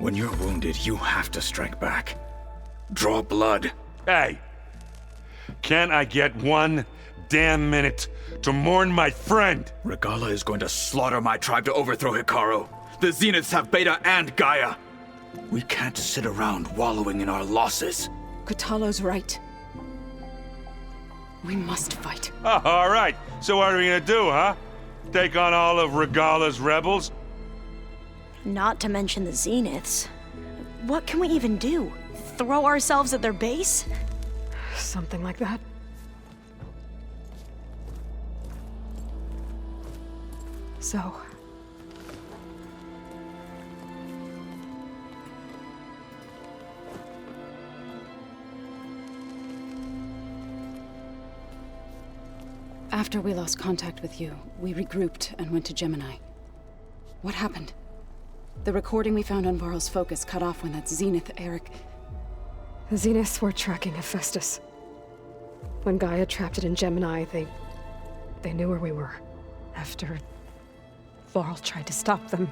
When you're wounded, you have to strike back. Draw blood. Hey! Can't I get one damn minute to mourn my friend? Regalla is going to slaughter my tribe to overthrow Hikaru. The Zeniths have Beta and Gaia. We can't sit around wallowing in our losses. Kotallo's right. We must fight. Oh, all right. So what are we gonna do, huh? Take on all of Regalla's rebels? Not to mention the Zeniths. What can we even do? Throw ourselves at their base? Something like that. So... After we lost contact with you, we regrouped and went to Gemini. What happened? The recording we found on Varl's focus cut off when that Zenith, Erik... The Zeniths were tracking Hephaestus. When Gaia trapped it in Gemini, they knew where we were. After Varl tried to stop them,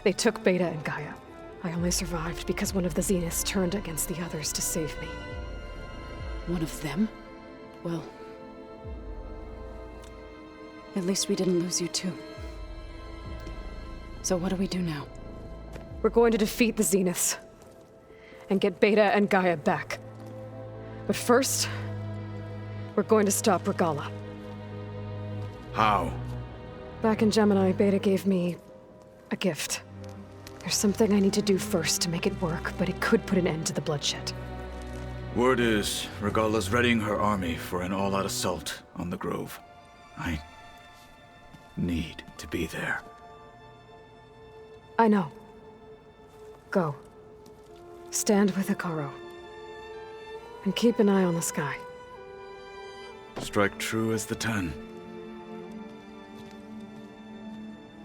they took Beta and Gaia. I only survived because one of the Zeniths turned against the others to save me. One of them? Well... at least we didn't lose you too. So what do we do now? We're going to defeat the Zeniths. And get Beta and Gaia back. But first, we're going to stop Regalla. How? Back in Gemini, Beta gave me a gift. There's something I need to do first to make it work, but it could put an end to the bloodshed. Word is, Regalla's readying her army for an all-out assault on the Grove. I need to be there. I know. Go. Stand with Hikaru. And keep an eye on the sky. Strike true as the 10.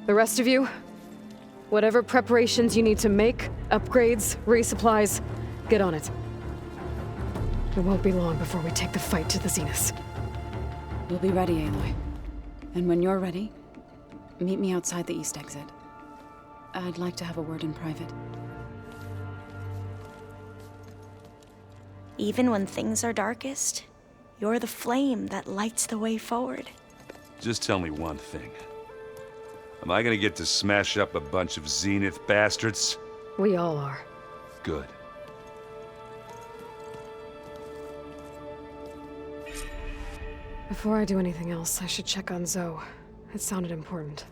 The rest of you, whatever preparations you need to make, upgrades, resupplies, get on it. It won't be long before we take the fight to the Zeniths. We'll be ready, Aloy. And when you're ready, meet me outside the east exit. I'd like to have a word in private. Even when things are darkest, you're the flame that lights the way forward. Just tell me one thing. Am I gonna get to smash up a bunch of Zenith bastards? We all are. Good. Before I do anything else, I should check on Zoe. It sounded important.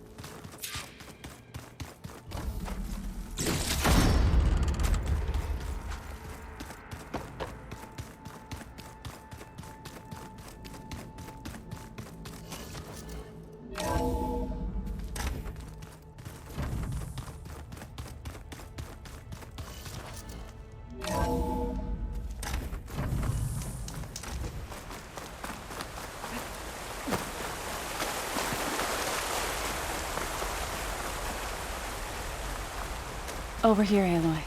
Over here, Aloy.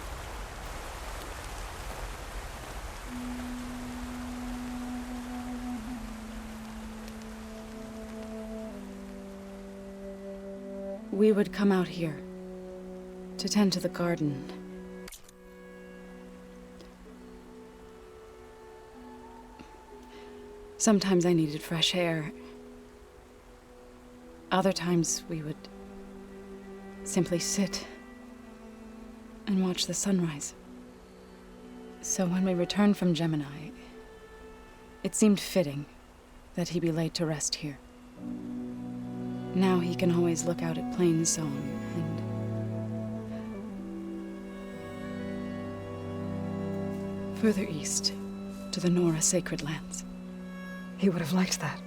We would come out here to tend to the garden. Sometimes I needed fresh air. Other times we would simply sit and watch the sunrise. So when we returned from Gemini, it seemed fitting that he be laid to rest here. Now he can always look out at Plains Zone and further east to the Nora Sacred Lands. He would have liked that.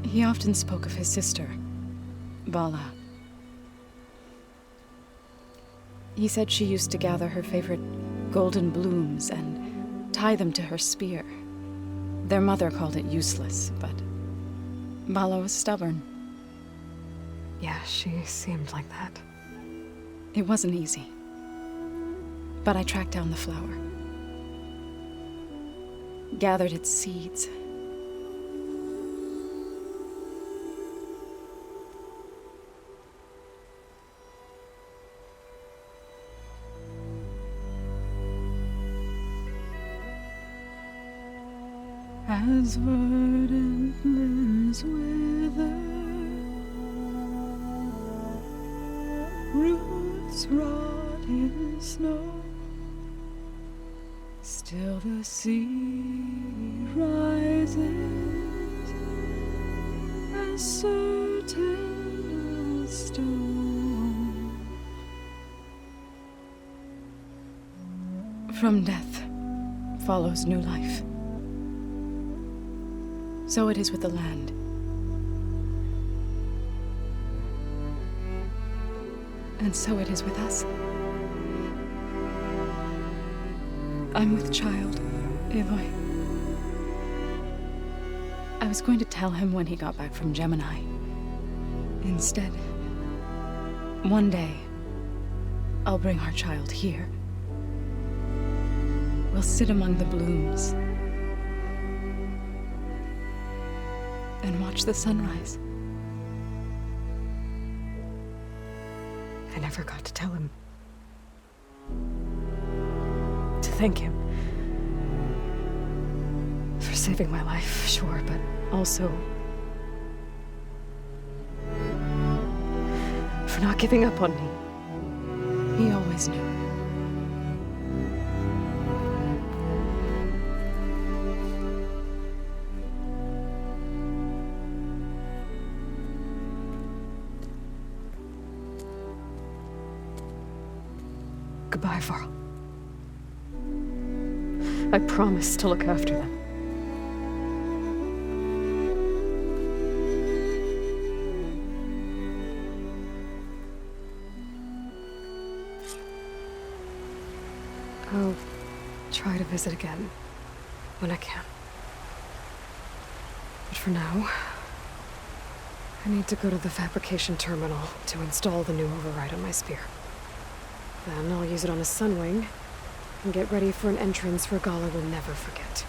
He often spoke of his sister, Bala. He said she used to gather her favorite golden blooms and tie them to her spear. Their mother called it useless, but Bala was stubborn. Yeah, she seemed like that. It wasn't easy. But I tracked down the flower. Gathered its seeds. as verdant limbs wither, roots rot in snow, still the sea rises as certain as stone. From death follows new life. So it is with the land. And so it is with us. I'm with child, Aloy. I was going to tell him when he got back from Gemini. Instead, one day, I'll bring our child here. We'll sit among the blooms and watch the sunrise. I never got to tell him. To thank him. For saving my life, sure, but also for not giving up on me. He always knew. Goodbye, Varl. I promise to look after them. I'll try to visit again when I can. But for now, I need to go to the fabrication terminal to install the new override on my spear. Then I'll use it on a Sunwing and get ready for an entrance Regalla will never forget.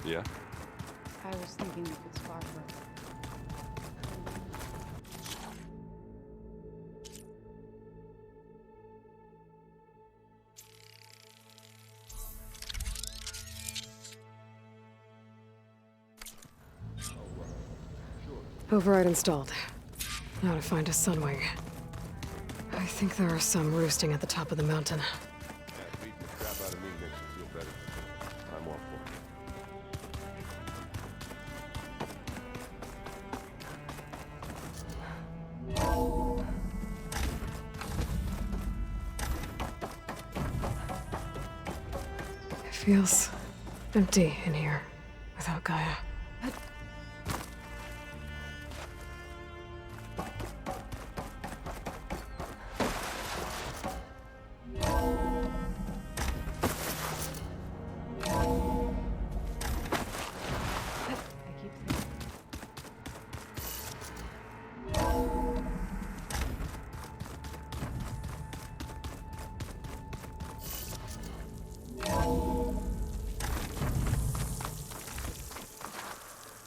Yeah? I was thinking if it's far further. Override installed. Now to find a Sunwing. I think there are some roosting at the top of the mountain. Beating the crap out of me makes me feel better. I'm all for it. It feels empty in here without Gaia.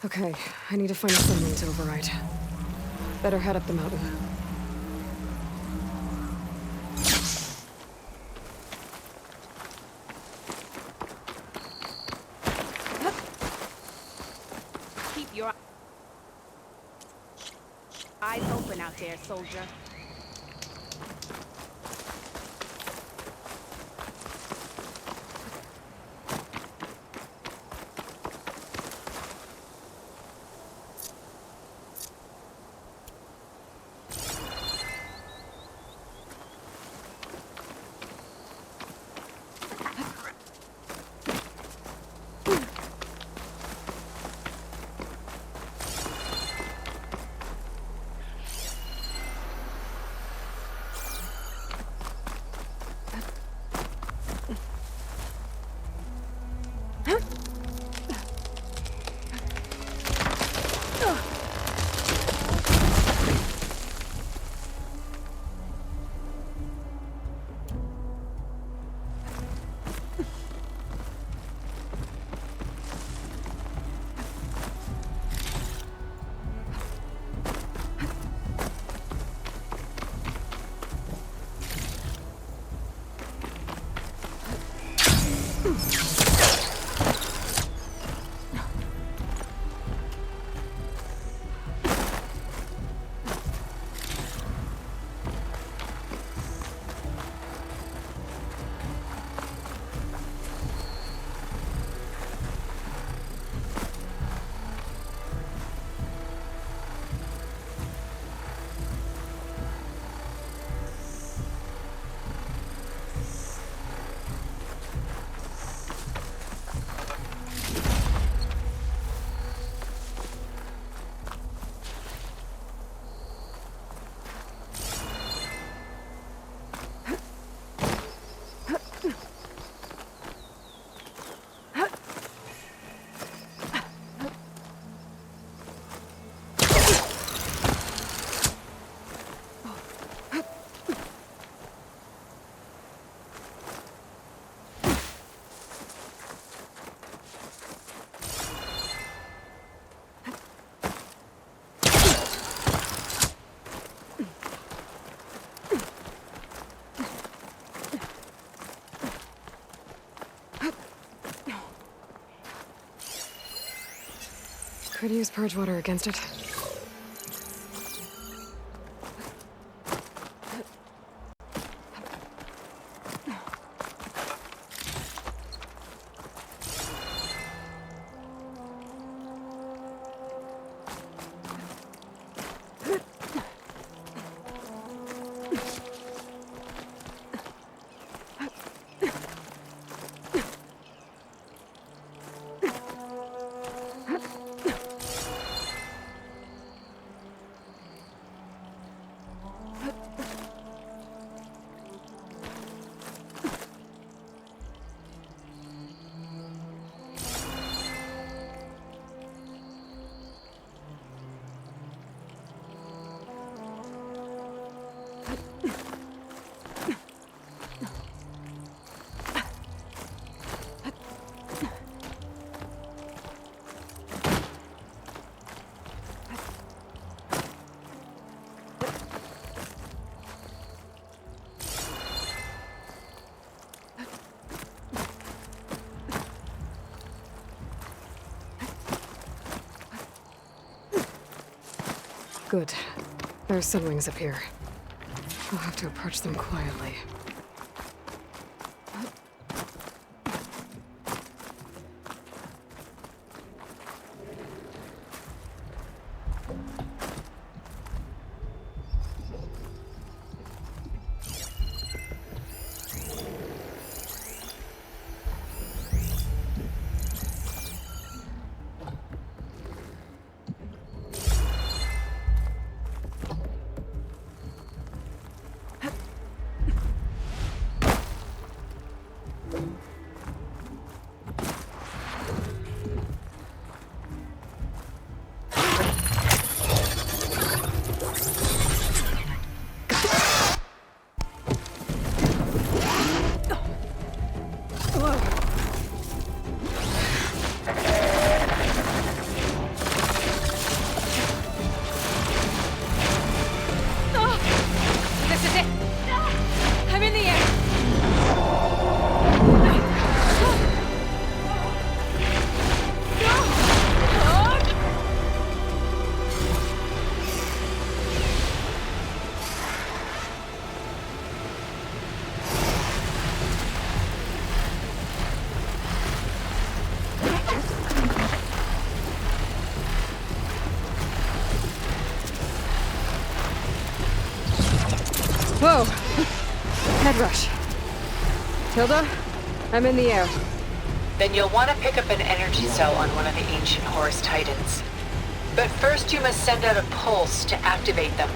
Okay, I need to find a Sunwing to override. Better head up the mountain. Keep your eyes open out there, soldier. Could use purge water against it. Good. There's Sunwings up here. I'll have to approach them quietly. Whoa! Head rush. Tilda, I'm in the air. Then you'll want to pick up an energy cell on one of the ancient Horus Titans. But first you must send out a pulse to activate them.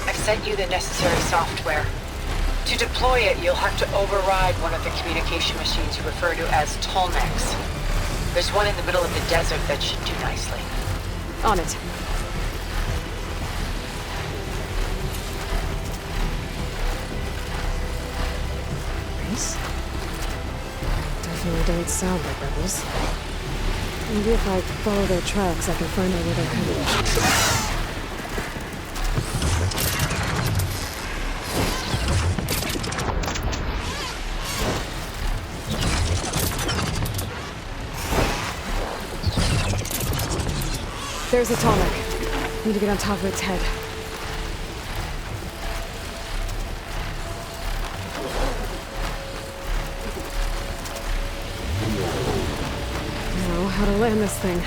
I've sent you the necessary software. To deploy it, you'll have to override one of the communication machines you refer to as Tallnecks. There's one in the middle of the desert that should do nicely. On it. Definitely don't sound like rebels. Maybe if I follow their tracks, I can find out where they're headed. There's a Tallneck. Need to get on top of its head. Now, how to land this thing.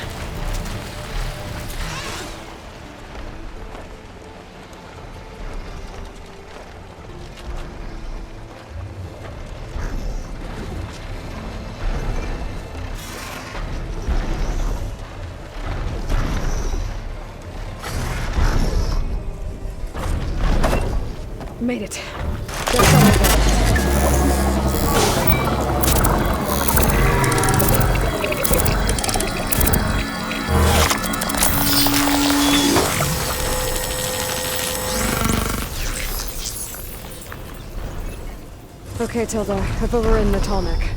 Made it. There's somewhere there. Okay, Tilda. I've overridden the Tallneck.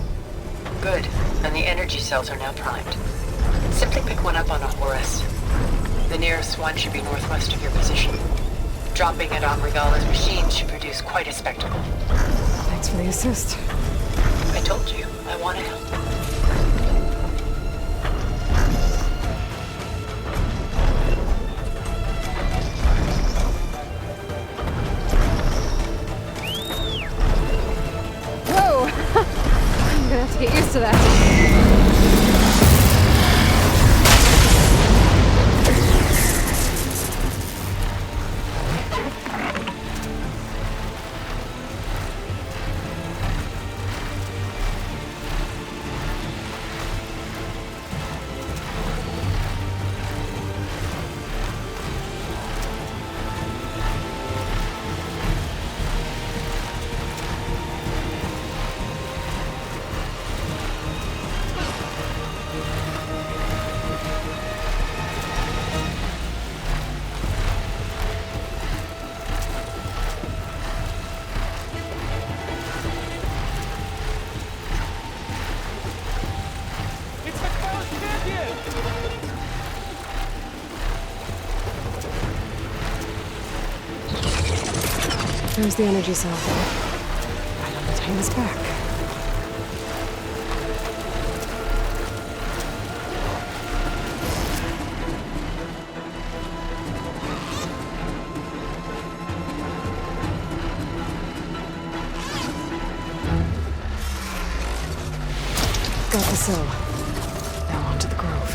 Good. And the energy cells are now primed. Simply pick one up on a Horus. The nearest one should be northwest of your position. Dropping it on Regalla's machine should produce quite a spectacle. Thanks for the assist. I told you, I want to help. Whoa! I'm gonna have to get used to that. There's the energy cell. Right on the Titan's back. Got the cell. Now onto the grove.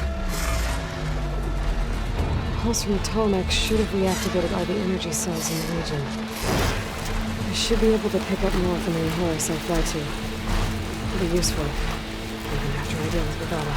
Pulse from the Tallneck should have reactivated all the energy cells in the region. I should be able to pick up more from the Horus I fly to. It'll be useful, even after I deal with Regalla.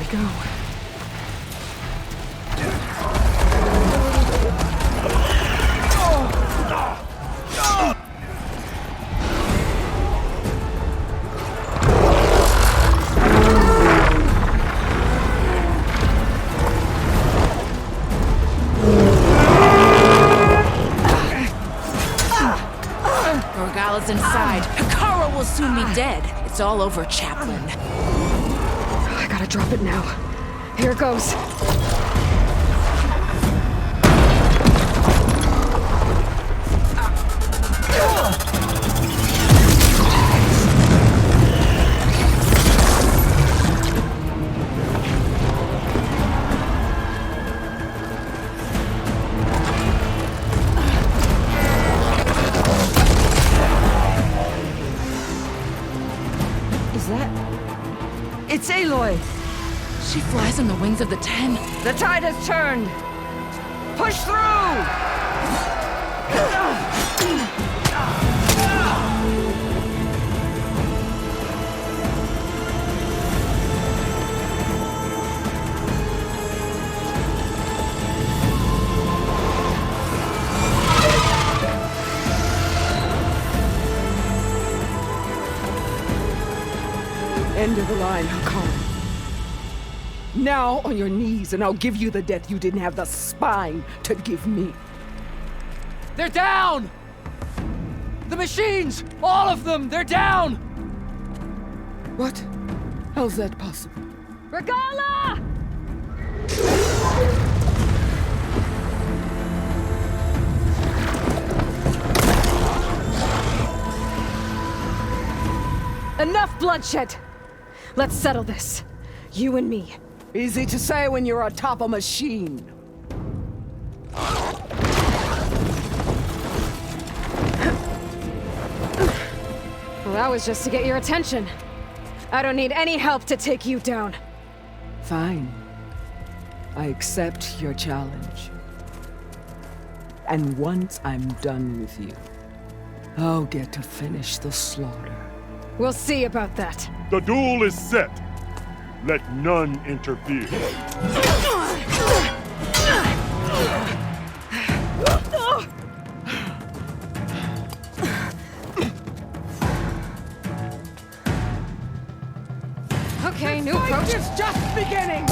Go. Regalla's inside. Hikaru will soon be dead. It's all over, Chaplain. I gotta drop it now. Here it goes. Is that... It's Aloy! She flies on the wings of the 10. The tide has turned! Push through! fine, Hakon. Now on your knees, and I'll give you the death you didn't have the spine to give me. They're down! The machines! All of them! They're down! What? How's that possible? Regalla! Enough bloodshed! Let's settle this. You and me. Easy to say when you're atop a machine. Well, that was just to get your attention. I don't need any help to take you down. Fine. I accept your challenge. And once I'm done with you, I'll get to finish the slaughter. We'll see about that. The duel is set. Let none interfere. Okay, new approach. It's just beginning!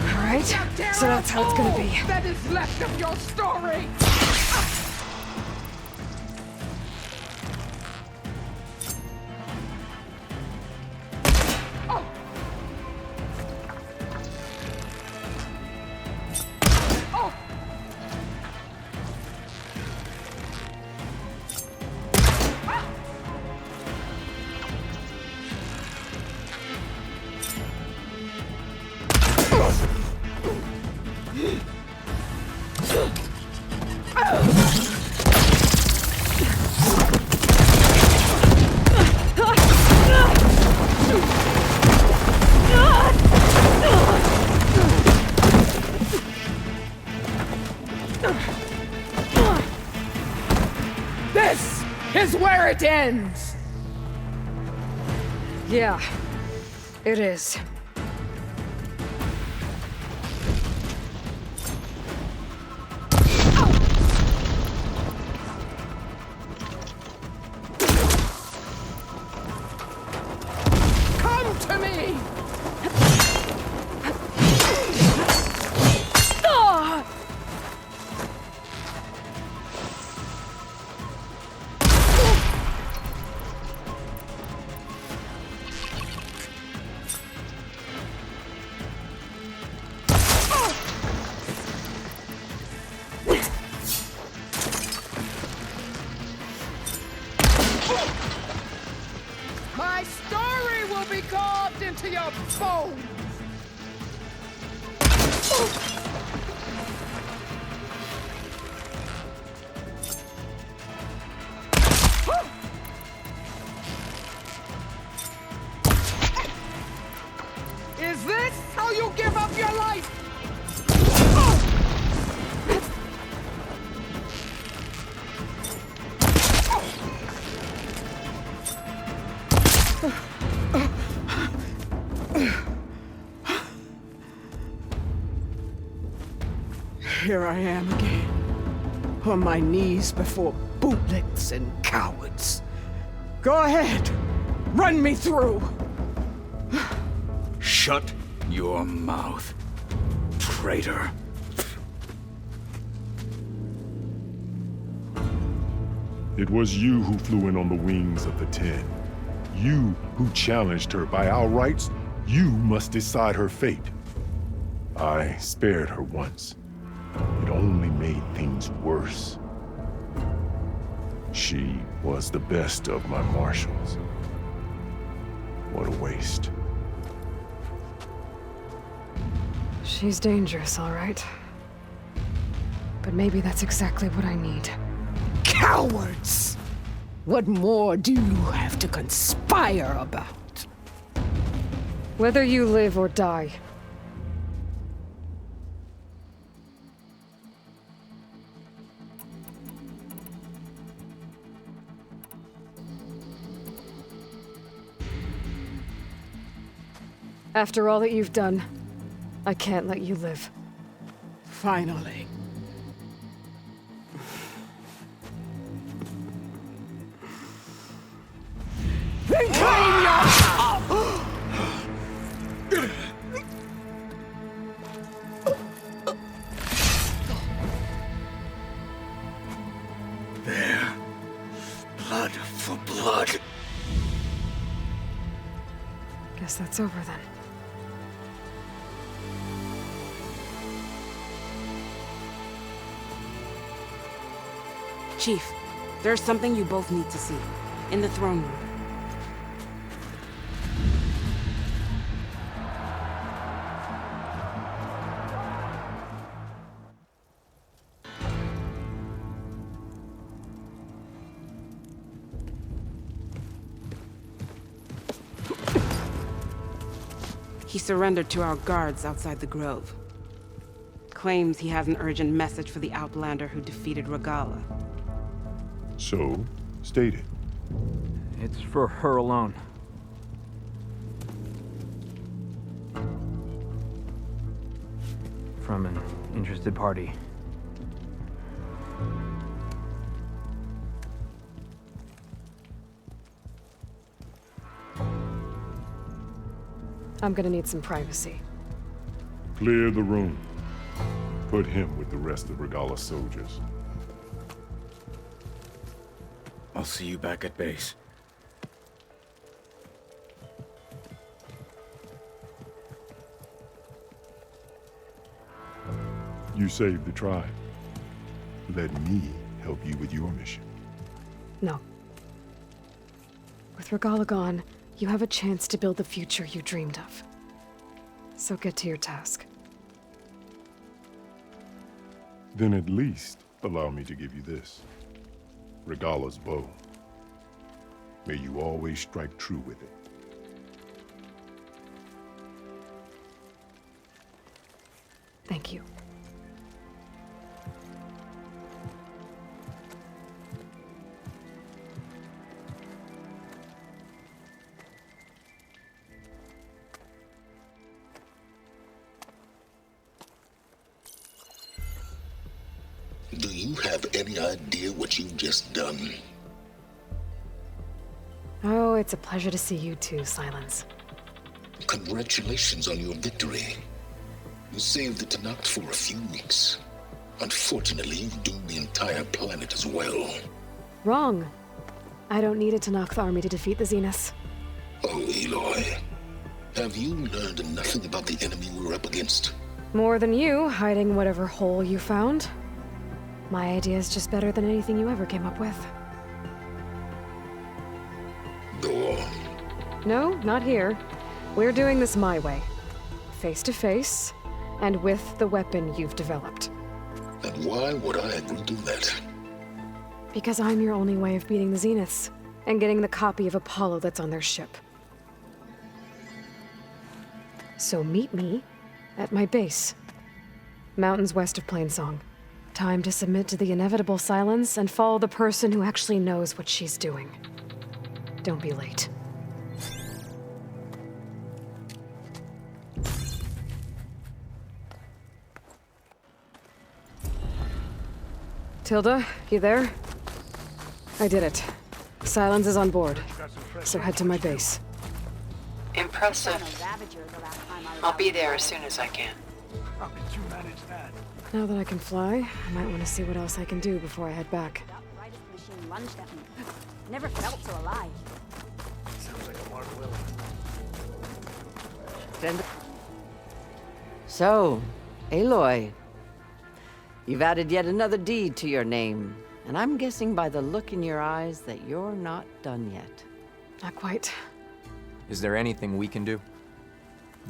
Alright, so that's how it's gonna be. That is left of your story! This is where it ends! Yeah, it is. Come to me! My story will be carved into your bones! Is this how you give up your life? Here I am again, on my knees before bootlets and cowards. Go ahead, run me through. Shut your mouth, traitor. It was you who flew in on the wings of the 10. You who challenged her. By our rights, you must decide her fate. I spared her once. was worse. She was the best of my marshals. What a waste. She's dangerous, all right. But maybe that's exactly what I need. Cowards! What more do you have to conspire about? Whether you live or die. After all that you've done, I can't let you live. Finally. Then claim your... There. Blood for blood. Guess that's over then. Chief, there's something you both need to see. In the throne room. He surrendered to our guards outside the grove. Claims he has an urgent message for the Outlander who defeated Regalla. So, state it. It's for her alone. From an interested party. I'm gonna need some privacy. Clear the room. Put him with the rest of Regalla's soldiers. I'll see you back at base. You saved the tribe. Let me help you with your mission. No. With Regalla gone, you have a chance to build the future you dreamed of. So get to your task. Then at least allow me to give you this. Regalla's bow. May you always strike true with it. Thank you. Do you have any idea what you've just done? Oh, it's a pleasure to see you too, Sylens. Congratulations on your victory. You saved the Tallneck for a few weeks. Unfortunately, you've doomed the entire planet as well. Wrong. I don't need it to knock the army to defeat the Zeniths. Oh, Aloy. Have you learned nothing about the enemy we're up against? More than you, hiding whatever hole you found. My idea is just better than anything you ever came up with. Go on. No, not here. We're doing this my way. Face to face, and with the weapon you've developed. And why would I agree to that? Because I'm your only way of beating the Zeniths, and getting the copy of Apollo that's on their ship. So meet me at my base. Mountains west of Plainsong. Time to submit to the inevitable silence and follow the person who actually knows what she's doing. Don't be late. Tilda, you there? I did it. Sylens is on board, so head to my base. Impressive. I'll be there as soon as I can. Now that I can fly, I might want to see what else I can do before I head back. Never felt so alive. Sounds like a Mark Will. So, Aloy, You've added yet another deed to your name, and I'm guessing by the look in your eyes that you're not done yet. Not quite. Is there anything we can do?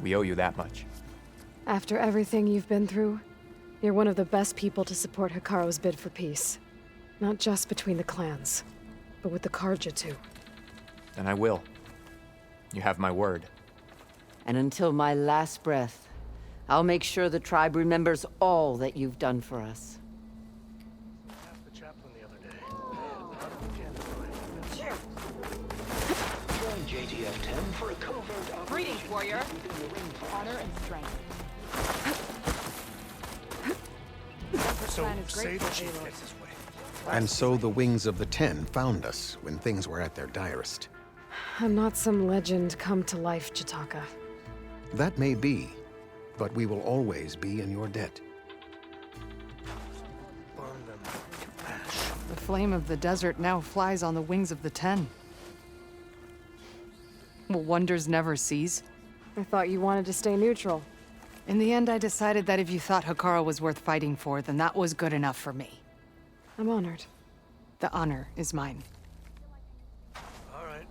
We owe you that much. After everything you've been through, you're one of the best people to support Hikaru's bid for peace. Not just between the clans, but with the Carja too. Then I will. You have my word. And until my last breath, I'll make sure the tribe remembers all that you've done for us. Join JTF-10 for a covert operation. Greetings, warrior. Honor and strength. So say the chief gets his way. And so the Wings of the Ten found us when things were at their direst. I'm not some legend come to life, Chitaka. That may be, but we will always be in your debt. Burn them to ash. The flame of the desert now flies on the wings of the Ten. Will wonders never cease? I thought you wanted to stay neutral. In the end, I decided that if you thought Hikaru was worth fighting for, then that was good enough for me. I'm honored. The honor is mine. All right.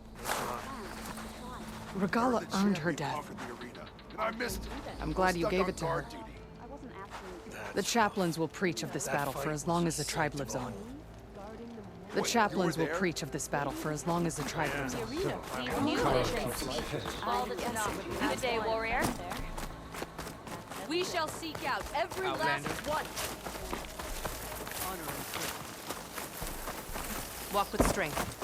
Regalla earned her death. I missed it. I'm glad you gave it to her. The chaplains will preach of this battle for as long as the tribe lives on. The chaplains will preach of this battle for as long as the tribe lives on. Good day, warrior. We shall seek out every last one. Walk with strength.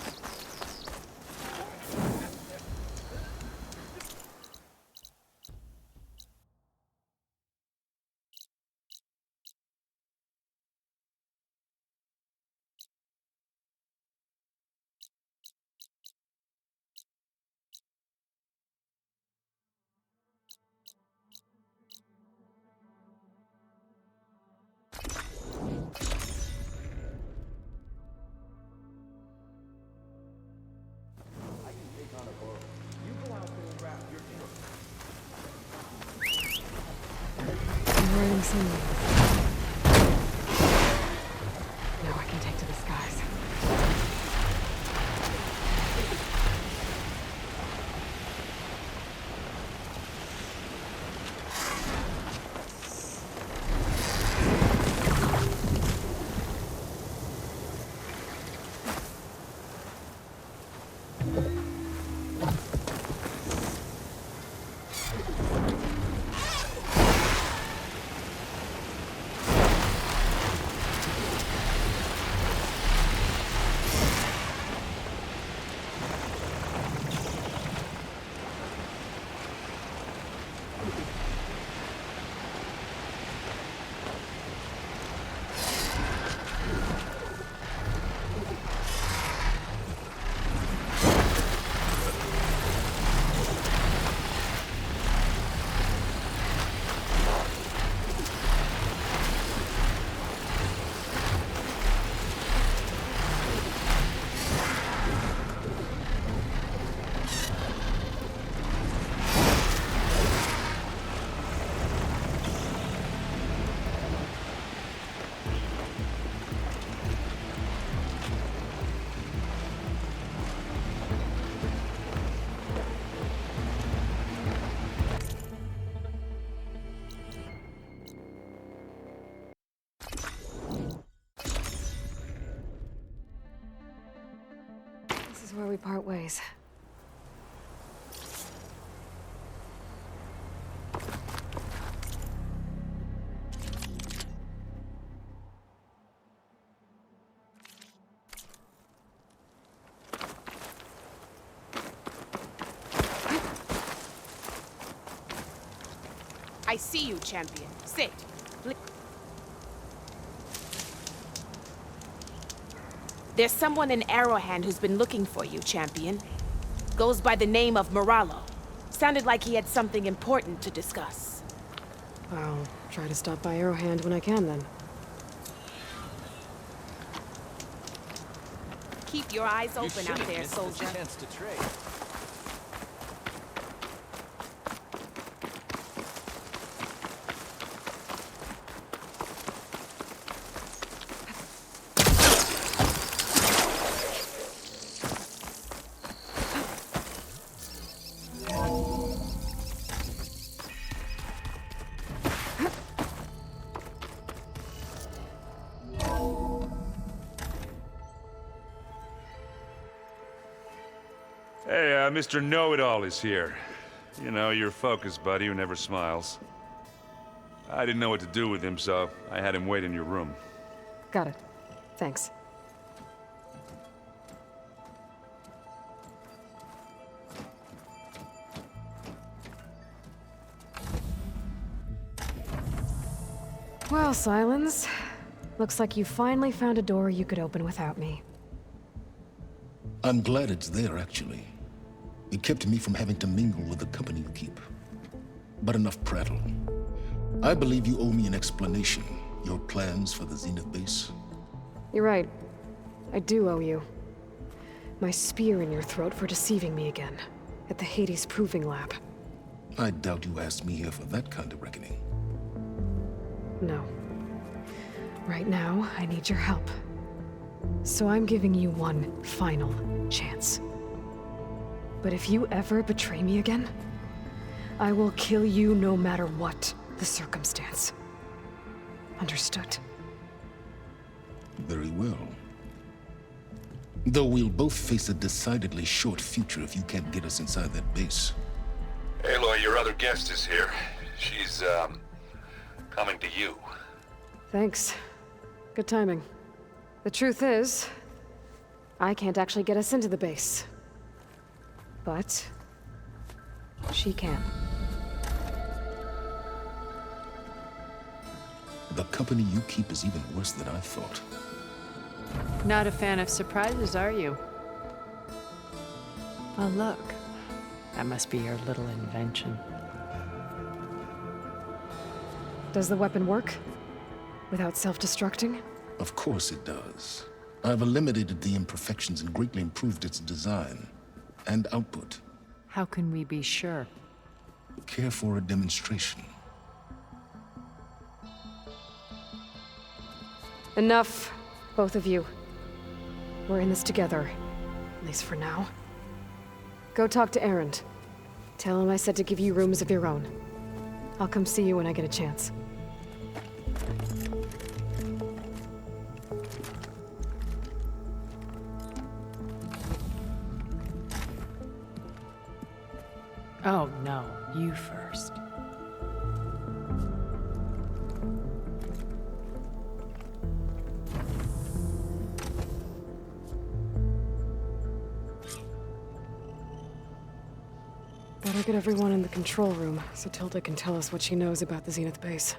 I'm writing Sunwing. Now I can take to the skies. Where we part ways. I see you, champion. Sit. There's someone in Arrowhand who's been looking for you, champion. Goes by the name of Moralo. Sounded like he had something important to discuss. I'll try to stop by Arrowhand when I can, then. Keep your eyes open out there, soldier. Chance to trade. Hey, Mr. Know-It-All is here. You know, your focus buddy who never smiles. I didn't know what to do with him, so I had him wait in your room. Got it. Thanks. Well, Sylens. Looks like you finally found a door you could open without me. I'm glad it's there, actually. It kept me from having to mingle with the company you keep. But enough prattle. I believe you owe me an explanation. Your plans for the Zenith Base? You're right. I do owe you. My spear in your throat for deceiving me again. At the Hades Proving Lab. I doubt you asked me here for that kind of reckoning. No. Right now, I need your help. So I'm giving you one final chance. But if you ever betray me again, I will kill you no matter what the circumstance. Understood? Very well. Though we'll both face a decidedly short future if you can't get us inside that base. Aloy, your other guest is here. She's, coming to you. Thanks. Good timing. The truth is, I can't actually get us into the base. But she can. The company you keep is even worse than I thought. Not a fan of surprises, are you? Oh, look. That must be your little invention. Does the weapon work? Without self-destructing? Of course it does. I've eliminated the imperfections and greatly improved its design and output. How can we be sure? Care for a demonstration? Enough, both of you. We're in this together, at least for now. Go talk to Erend. Tell him I said to give you rooms of your own. I'll come see you when I get a chance. Oh, no. You first. Better get everyone in the control room, so Tilda can tell us what she knows about the Zenith Base.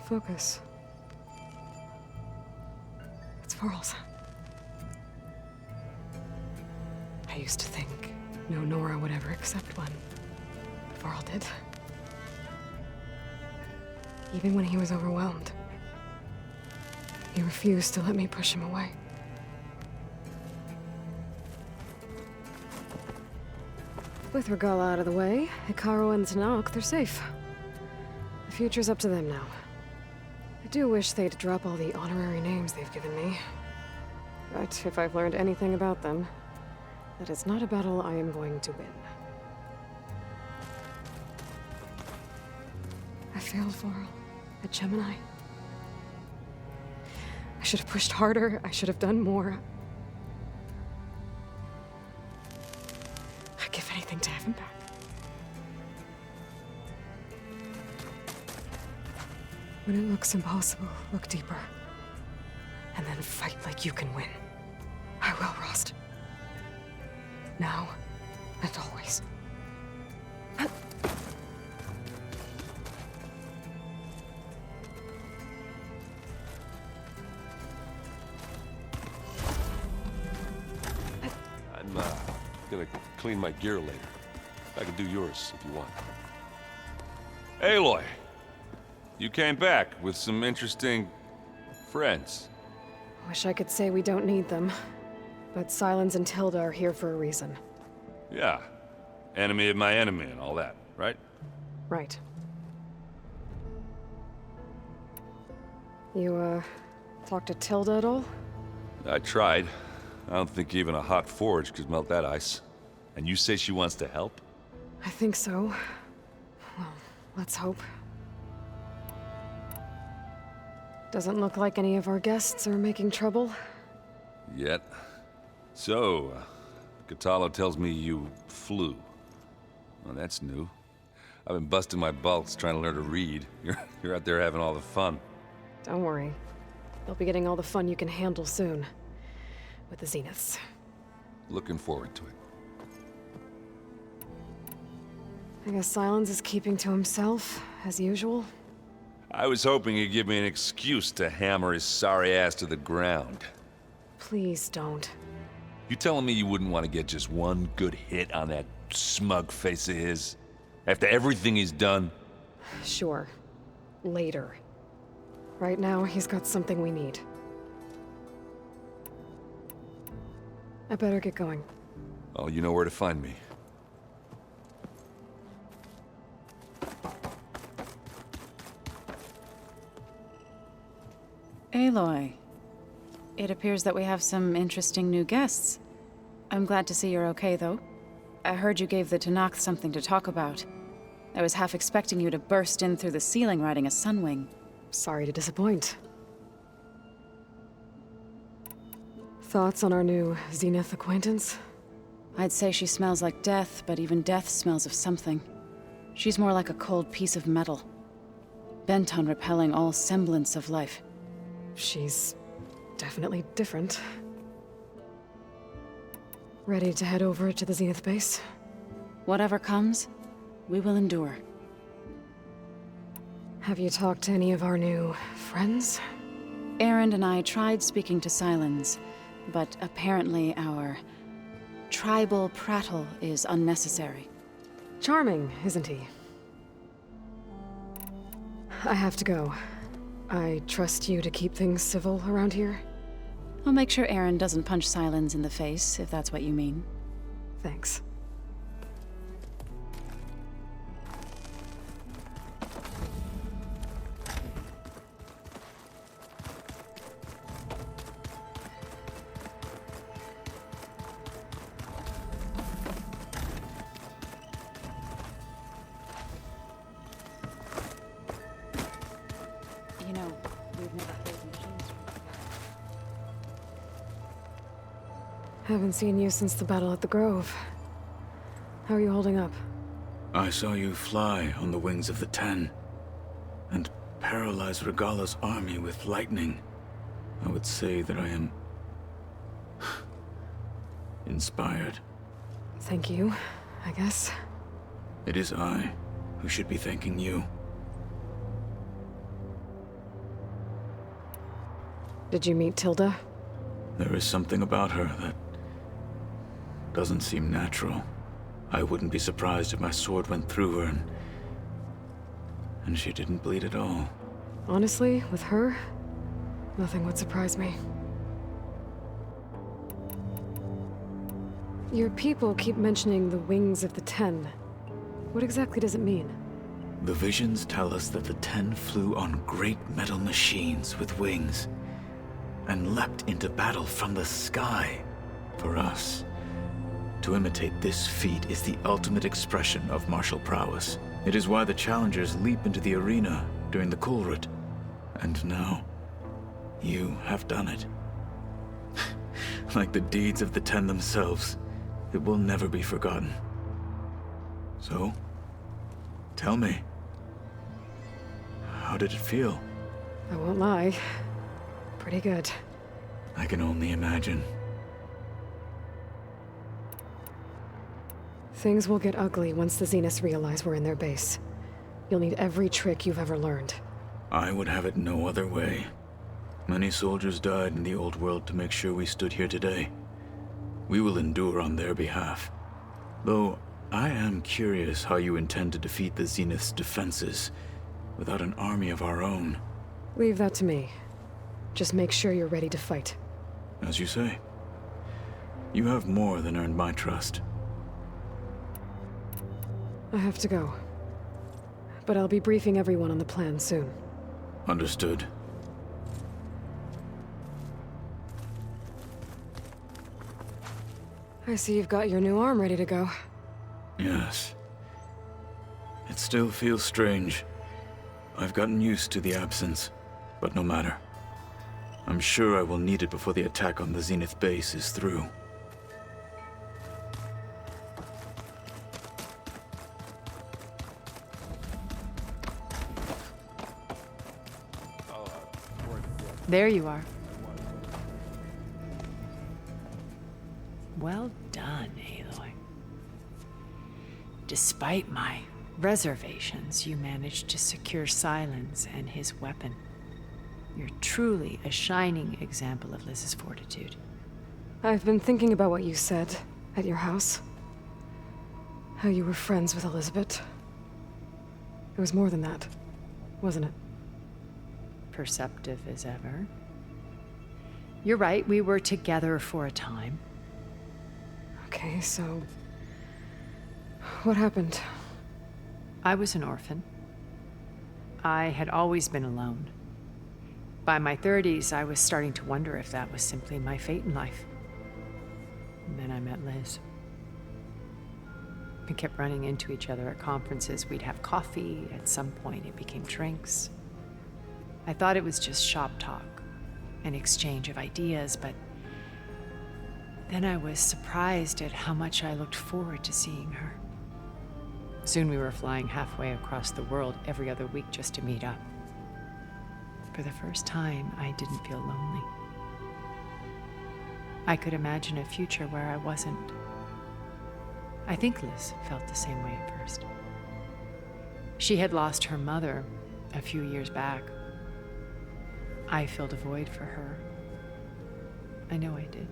Focus. It's Varl's. I used to think no Nora would ever accept one. But Varl did. Even when he was overwhelmed. He refused to let me push him away. With Regalla out of the way, Hikaru and Tallneck, they're safe. The future's up to them now. I do wish they'd drop all the honorary names they've given me. But if I've learned anything about them, that is not a battle I am going to win. I failed, Varl, at Gemini. I should have pushed harder. I should have done more. I'd give anything to have him back. When it looks impossible, look deeper. And then fight like you can win. I will, Rost. Now and always. I'm gonna clean my gear later. I can do yours if you want. Aloy, you came back with some interesting friends. Wish I could say we don't need them. But Sylens and Tilda are here for a reason. Yeah. Enemy of my enemy and all that, right? Right. You, talked to Tilda at all? I tried. I don't think even a hot forge could melt that ice. And you say she wants to help? I think so. Well, let's hope. Doesn't look like any of our guests are making trouble. Yet. So, Catalo tells me you flew. Well, that's new. I've been busting my balls trying to learn to read. You're out there having all the fun. Don't worry. You'll be getting all the fun you can handle soon. With the Zeniths. Looking forward to it. I guess Sylens is keeping to himself, as usual. I was hoping he'd give me an excuse to hammer his sorry ass to the ground. Please don't. You telling me you wouldn't want to get just one good hit on that smug face of his? After everything he's done? Sure. Later. Right now, he's got something we need. I better get going. Oh, you know where to find me. Aloy. It appears that we have some interesting new guests. I'm glad to see you're okay, though. I heard you gave the Tallneck something to talk about. I was half expecting you to burst in through the ceiling riding a Sunwing. Sorry to disappoint. Thoughts on our new Zenith acquaintance? I'd say she smells like death, but even death smells of something. She's more like a cold piece of metal, bent on repelling all semblance of life. She's definitely different. Ready to head over to the Zenith Base? Whatever comes, we will endure. Have you talked to any of our new friends? Aaron and I tried speaking to Sylens, but apparently our tribal prattle is unnecessary. Charming, isn't he? I have to go. I trust you to keep things civil around here? I'll make sure Aaron doesn't punch Sylens in the face, if that's what you mean. Thanks. You know, we've never played machines. Haven't seen you since the battle at the Grove. How are you holding up? I saw you fly on the wings of the Ten, and paralyze Regalla's army with lightning. I would say that I am inspired. Thank you, I guess. It is I who should be thanking you. Did you meet Tilda? There is something about her that doesn't seem natural. I wouldn't be surprised if my sword went through her and she didn't bleed at all. Honestly, with her, nothing would surprise me. Your people keep mentioning the wings of the Ten. What exactly does it mean? The visions tell us that the Ten flew on great metal machines with wings and leapt into battle from the sky. For us, to imitate this feat is the ultimate expression of martial prowess. It is why the challengers leap into the arena during the Kulrut. And now, you have done it. Like the deeds of the Ten themselves, it will never be forgotten. So, tell me, how did it feel? I won't lie. Pretty good. I can only imagine. Things will get ugly once the Zeniths realize we're in their base. You'll need every trick you've ever learned. I would have it no other way. Many soldiers died in the old world to make sure we stood here today. We will endure on their behalf. Though, I am curious how you intend to defeat the Zenith's defenses without an army of our own. Leave that to me. Just make sure you're ready to fight. As you say. You have more than earned my trust. I have to go. But I'll be briefing everyone on the plan soon. Understood. I see you've got your new arm ready to go. Yes. It still feels strange. I've gotten used to the absence, but no matter. I'm sure I will need it before the attack on the Zenith Base is through. There you are. Well done, Aloy. Despite my reservations, you managed to secure Sylens and his weapon. You're truly a shining example of Liz's fortitude. I've been thinking about what you said at your house. How you were friends with Elizabeth. It was more than that, wasn't it? Perceptive as ever. You're right, we were together for a time. Okay, so... what happened? I was an orphan. I had always been alone. By my 30s, I was starting to wonder if that was simply my fate in life. And then I met Liz. We kept running into each other at conferences. We'd have coffee. At some point, it became drinks. I thought it was just shop talk, an exchange of ideas, but then I was surprised at how much I looked forward to seeing her. Soon we were flying halfway across the world every other week just to meet up. For the first time, I didn't feel lonely. I could imagine a future where I wasn't. I think Liz felt the same way at first. She had lost her mother a few years back. I filled a void for her. I know I did.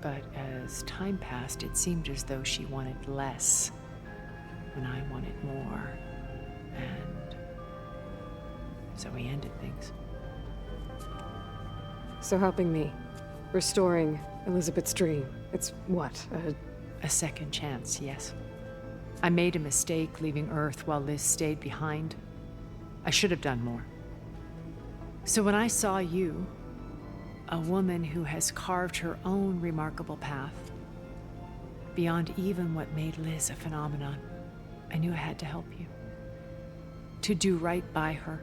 But as time passed, it seemed as though she wanted less when I wanted more. And so we ended things. So helping me, restoring Elizabeth's dream, it's what, a second chance, yes. I made a mistake leaving Earth while Liz stayed behind. I should have done more. So when I saw you, a woman who has carved her own remarkable path, beyond even what made Liz a phenomenon, I knew I had to help you. To do right by her.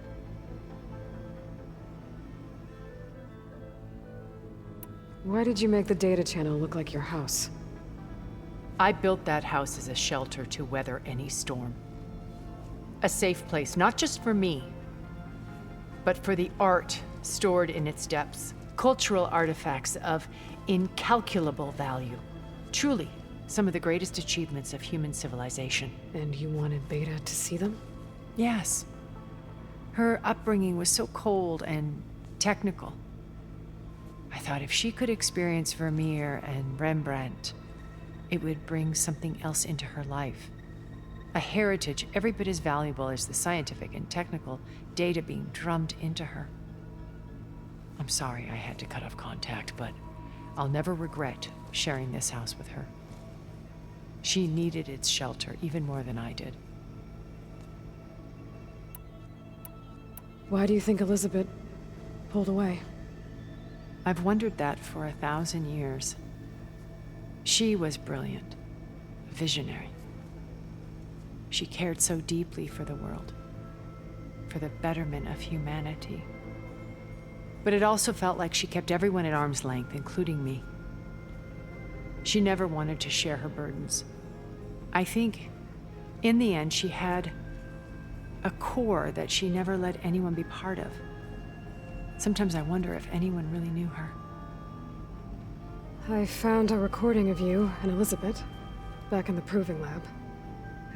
Why did you make the data channel look like your house? I built that house as a shelter to weather any storm. A safe place, not just for me, but for the art stored in its depths. Cultural artifacts of incalculable value. Truly, some of the greatest achievements of human civilization. And you wanted Beta to see them? Yes. Her upbringing was so cold and technical. I thought if she could experience Vermeer and Rembrandt, it would bring something else into her life. A heritage every bit as valuable as the scientific and technical data being drummed into her. I'm sorry I had to cut off contact, but I'll never regret sharing this house with her. She needed its shelter even more than I did. Why do you think Elizabeth pulled away? I've wondered that for 1,000 years. She was brilliant, visionary. She cared so deeply for the world, for the betterment of humanity. But it also felt like she kept everyone at arm's length, including me. She never wanted to share her burdens. I think, in the end, she had a core that she never let anyone be part of. Sometimes I wonder if anyone really knew her. I found a recording of you and Elizabeth back in the proving lab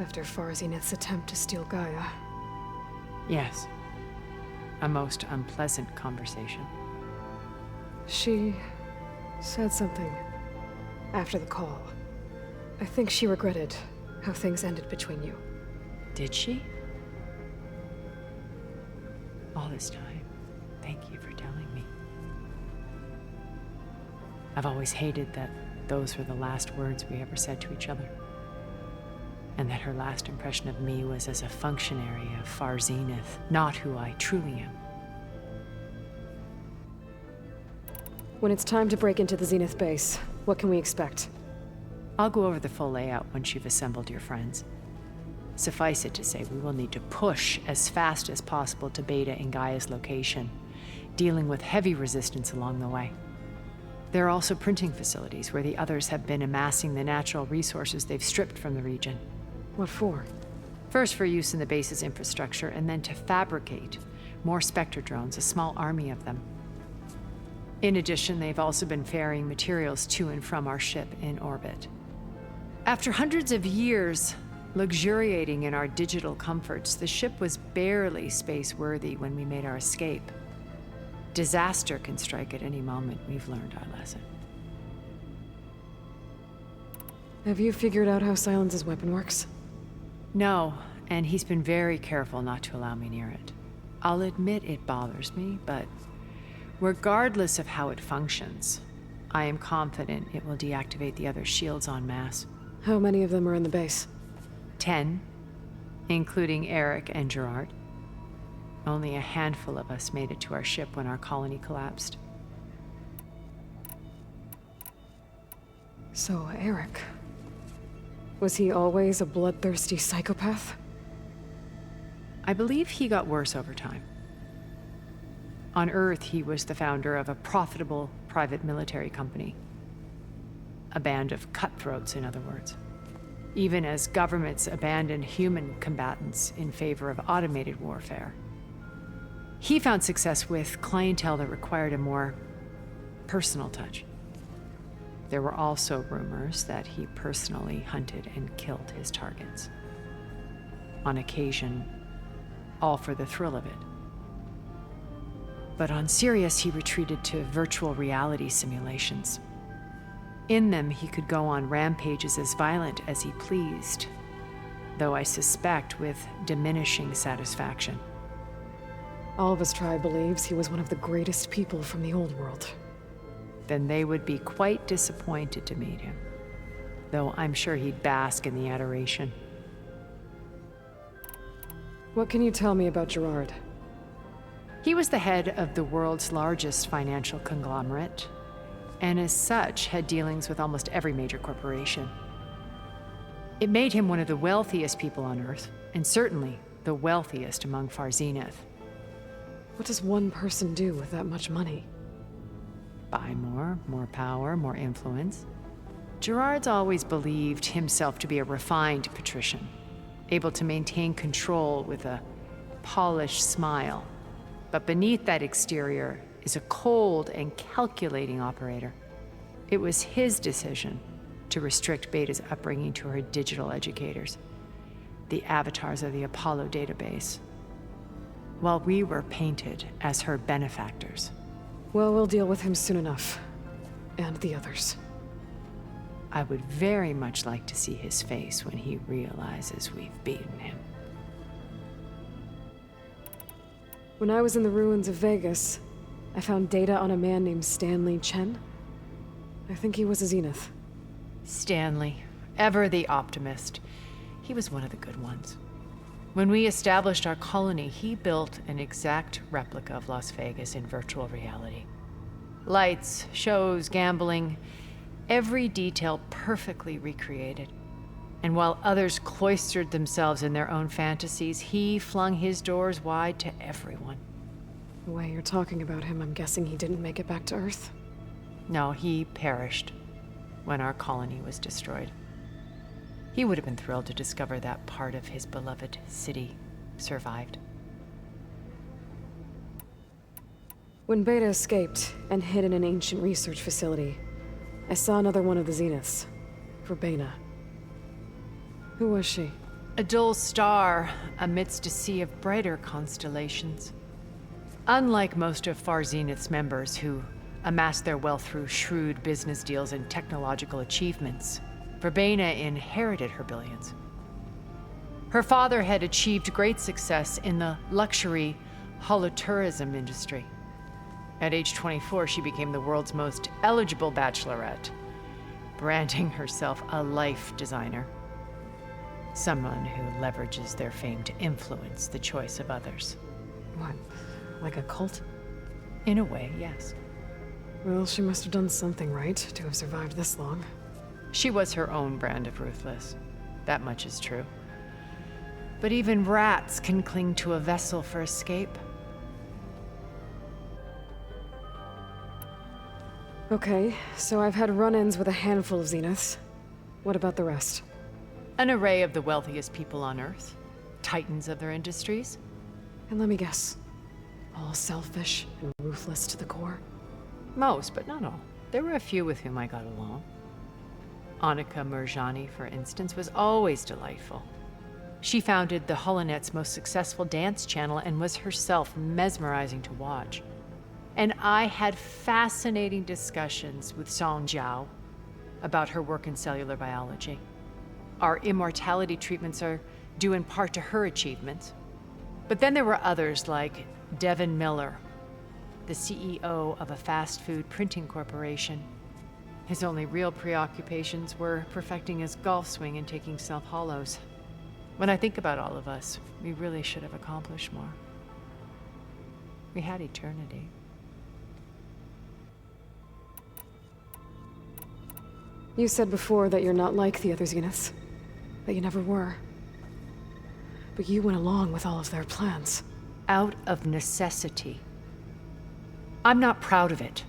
after Zenith's attempt to steal Gaia. Yes. A most unpleasant conversation. She said something after the call. I think she regretted how things ended between you. Did she? All this time, thank you for telling me. I've always hated that those were the last words we ever said to each other. And that her last impression of me was as a functionary of Zenith, not who I truly am. When it's time to break into the Zenith Base, what can we expect? I'll go over the full layout once you've assembled your friends. Suffice it to say, we will need to push as fast as possible to Beta and Gaia's location, dealing with heavy resistance along the way. There are also printing facilities where the others have been amassing the natural resources they've stripped from the region. What for? First for use in the base's infrastructure, and then to fabricate more Spectre drones, a small army of them. In addition, they've also been ferrying materials to and from our ship in orbit. After hundreds of years luxuriating in our digital comforts, the ship was barely space-worthy when we made our escape. Disaster can strike at any moment. We've learned our lesson. Have you figured out how Sylens' weapon works? No, and he's been very careful not to allow me near it. I'll admit it bothers me, but regardless of how it functions, I am confident it will deactivate the other shields en masse. How many of them are in the base? 10, including Erik and Gerard. Only a handful of us made it to our ship when our colony collapsed. So, Erik. Was he always a bloodthirsty psychopath? I believe he got worse over time. On Earth, he was the founder of a profitable private military company. A band of cutthroats, in other words. Even as governments abandoned human combatants in favor of automated warfare. He found success with clientele that required a more personal touch. There were also rumors that he personally hunted and killed his targets. On occasion, all for the thrill of it. But on Sirius, he retreated to virtual reality simulations. In them, he could go on rampages as violent as he pleased, though I suspect with diminishing satisfaction. All of his tribe believes he was one of the greatest people from the old world. Then they would be quite disappointed to meet him, though I'm sure he'd bask in the adoration. What can you tell me about Gerard? He was the head of the world's largest financial conglomerate, and as such had dealings with almost every major corporation. It made him one of the wealthiest people on Earth, and certainly the wealthiest among Far Zenith. What does one person do with that much money? Buy more power, more influence. Gerard's always believed himself to be a refined patrician, able to maintain control with a polished smile. But beneath that exterior is a cold and calculating operator. It was his decision to restrict Beta's upbringing to her digital educators, the avatars of the Apollo database, while we were painted as her benefactors. Well, we'll deal with him soon enough. And the others. I would very much like to see his face when he realizes we've beaten him. When I was in the ruins of Vegas, I found data on a man named Stanley Chen. I think he was a Zenith. Stanley, ever the optimist. He was one of the good ones. When we established our colony, he built an exact replica of Las Vegas in virtual reality. Lights, shows, gambling, every detail perfectly recreated. And while others cloistered themselves in their own fantasies, he flung his doors wide to everyone. The way you're talking about him, I'm guessing he didn't make it back to Earth? No, he perished when our colony was destroyed. He would have been thrilled to discover that part of his beloved city survived. When Beta escaped and hid in an ancient research facility, I saw another one of the Zeniths, Regalla. Who was she? A dull star amidst a sea of brighter constellations. Unlike most of Far Zenith's members who amassed their wealth through shrewd business deals and technological achievements, Regalla inherited her billions. Her father had achieved great success in the luxury holotourism industry. At age 24, she became the world's most eligible bachelorette, branding herself a life designer. Someone who leverages their fame to influence the choice of others. What, like a cult? In a way, yes. Well, she must have done something right to have survived this long. She was her own brand of ruthless. That much is true. But even rats can cling to a vessel for escape. Okay, so I've had run-ins with a handful of Zeniths. What about the rest? An array of the wealthiest people on Earth. Titans of their industries. And let me guess. All selfish and ruthless to the core? Most, but not all. There were a few with whom I got along. Annika Murjani, for instance, was always delightful. She founded the Holonet's most successful dance channel and was herself mesmerizing to watch. And I had fascinating discussions with Song Jiao about her work in cellular biology. Our immortality treatments are due in part to her achievements. But then there were others like Devin Miller, the CEO of a fast food printing corporation. His only real preoccupations were perfecting his golf swing and taking self-hollows. When I think about all of us, we really should have accomplished more. We had eternity. You said before that you're not like the other Zeniths. That you never were. But you went along with all of their plans. Out of necessity. I'm not proud of it.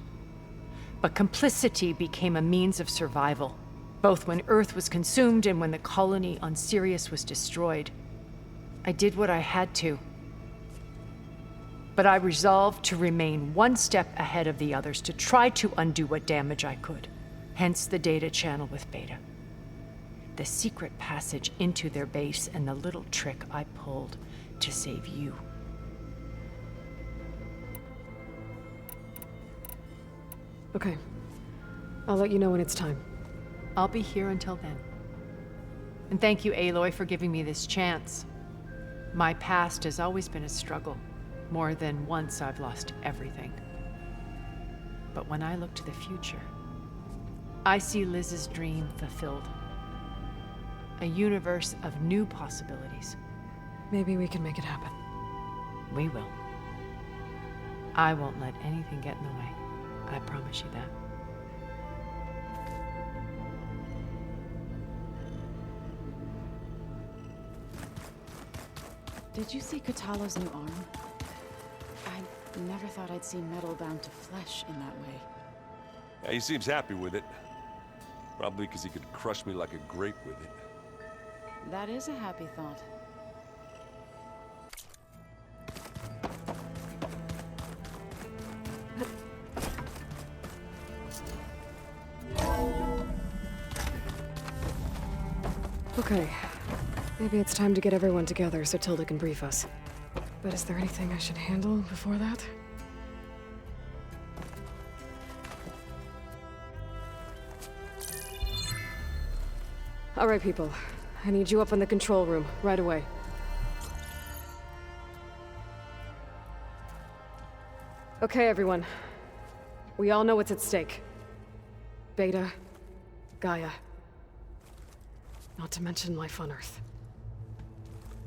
But complicity became a means of survival, both when Earth was consumed and when the colony on Sirius was destroyed. I did what I had to. But I resolved to remain one step ahead of the others, to try to undo what damage I could. Hence the data channel with Beta. The secret passage into their base and the little trick I pulled to save you. Okay. I'll let you know when it's time. I'll be here until then. And thank you, Aloy, for giving me this chance. My past has always been a struggle. More than once I've lost everything. But when I look to the future, I see Liz's dream fulfilled. A universe of new possibilities. Maybe we can make it happen. We will. I won't let anything get in the way. I promise you that. Did you see Katalo's new arm? I never thought I'd see metal bound to flesh in that way. Yeah, he seems happy with it. Probably because he could crush me like a grape with it. That is a happy thought. Okay. Maybe it's time to get everyone together so Tilda can brief us. But is there anything I should handle before that? All right, people. I need you up in the control room, right away. Okay, everyone. We all know what's at stake. Beta, Gaia. Not to mention life on Earth.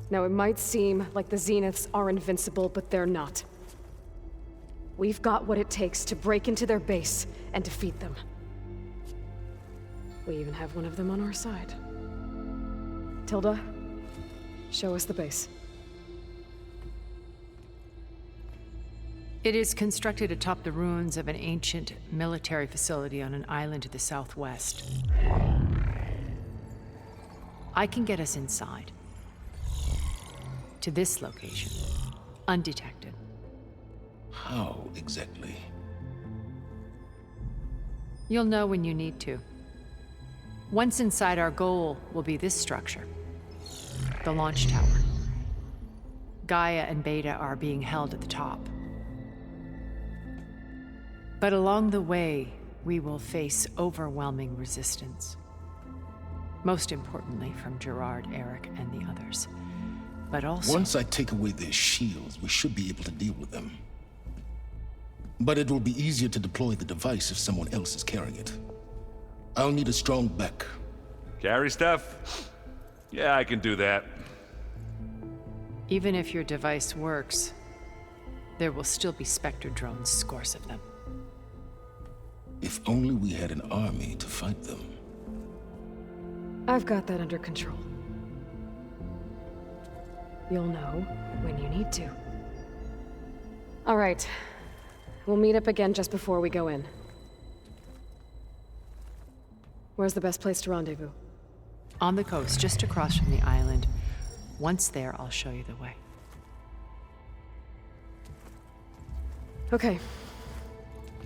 Now, it might seem like the Zeniths are invincible, but they're not. We've got what it takes to break into their base and defeat them. We even have one of them on our side. Tilda, show us the base. It is constructed atop the ruins of an ancient military facility on an island to the southwest. I can get us inside. To this location, undetected. How exactly? You'll know when you need to. Once inside, our goal will be this structure. The launch tower. Gaia and Beta are being held at the top. But along the way, we will face overwhelming resistance. Most importantly from Gerard, Erik, and the others. But also... Once I take away their shields, we should be able to deal with them. But it will be easier to deploy the device if someone else is carrying it. I'll need a strong back. Carry stuff? Yeah, I can do that. Even if your device works, there will still be Spectre drones, scores of them. If only we had an army to fight them. I've got that under control. You'll know when you need to. All right. We'll meet up again just before we go in. Where's the best place to rendezvous? On the coast, just across from the island. Once there, I'll show you the way. Okay.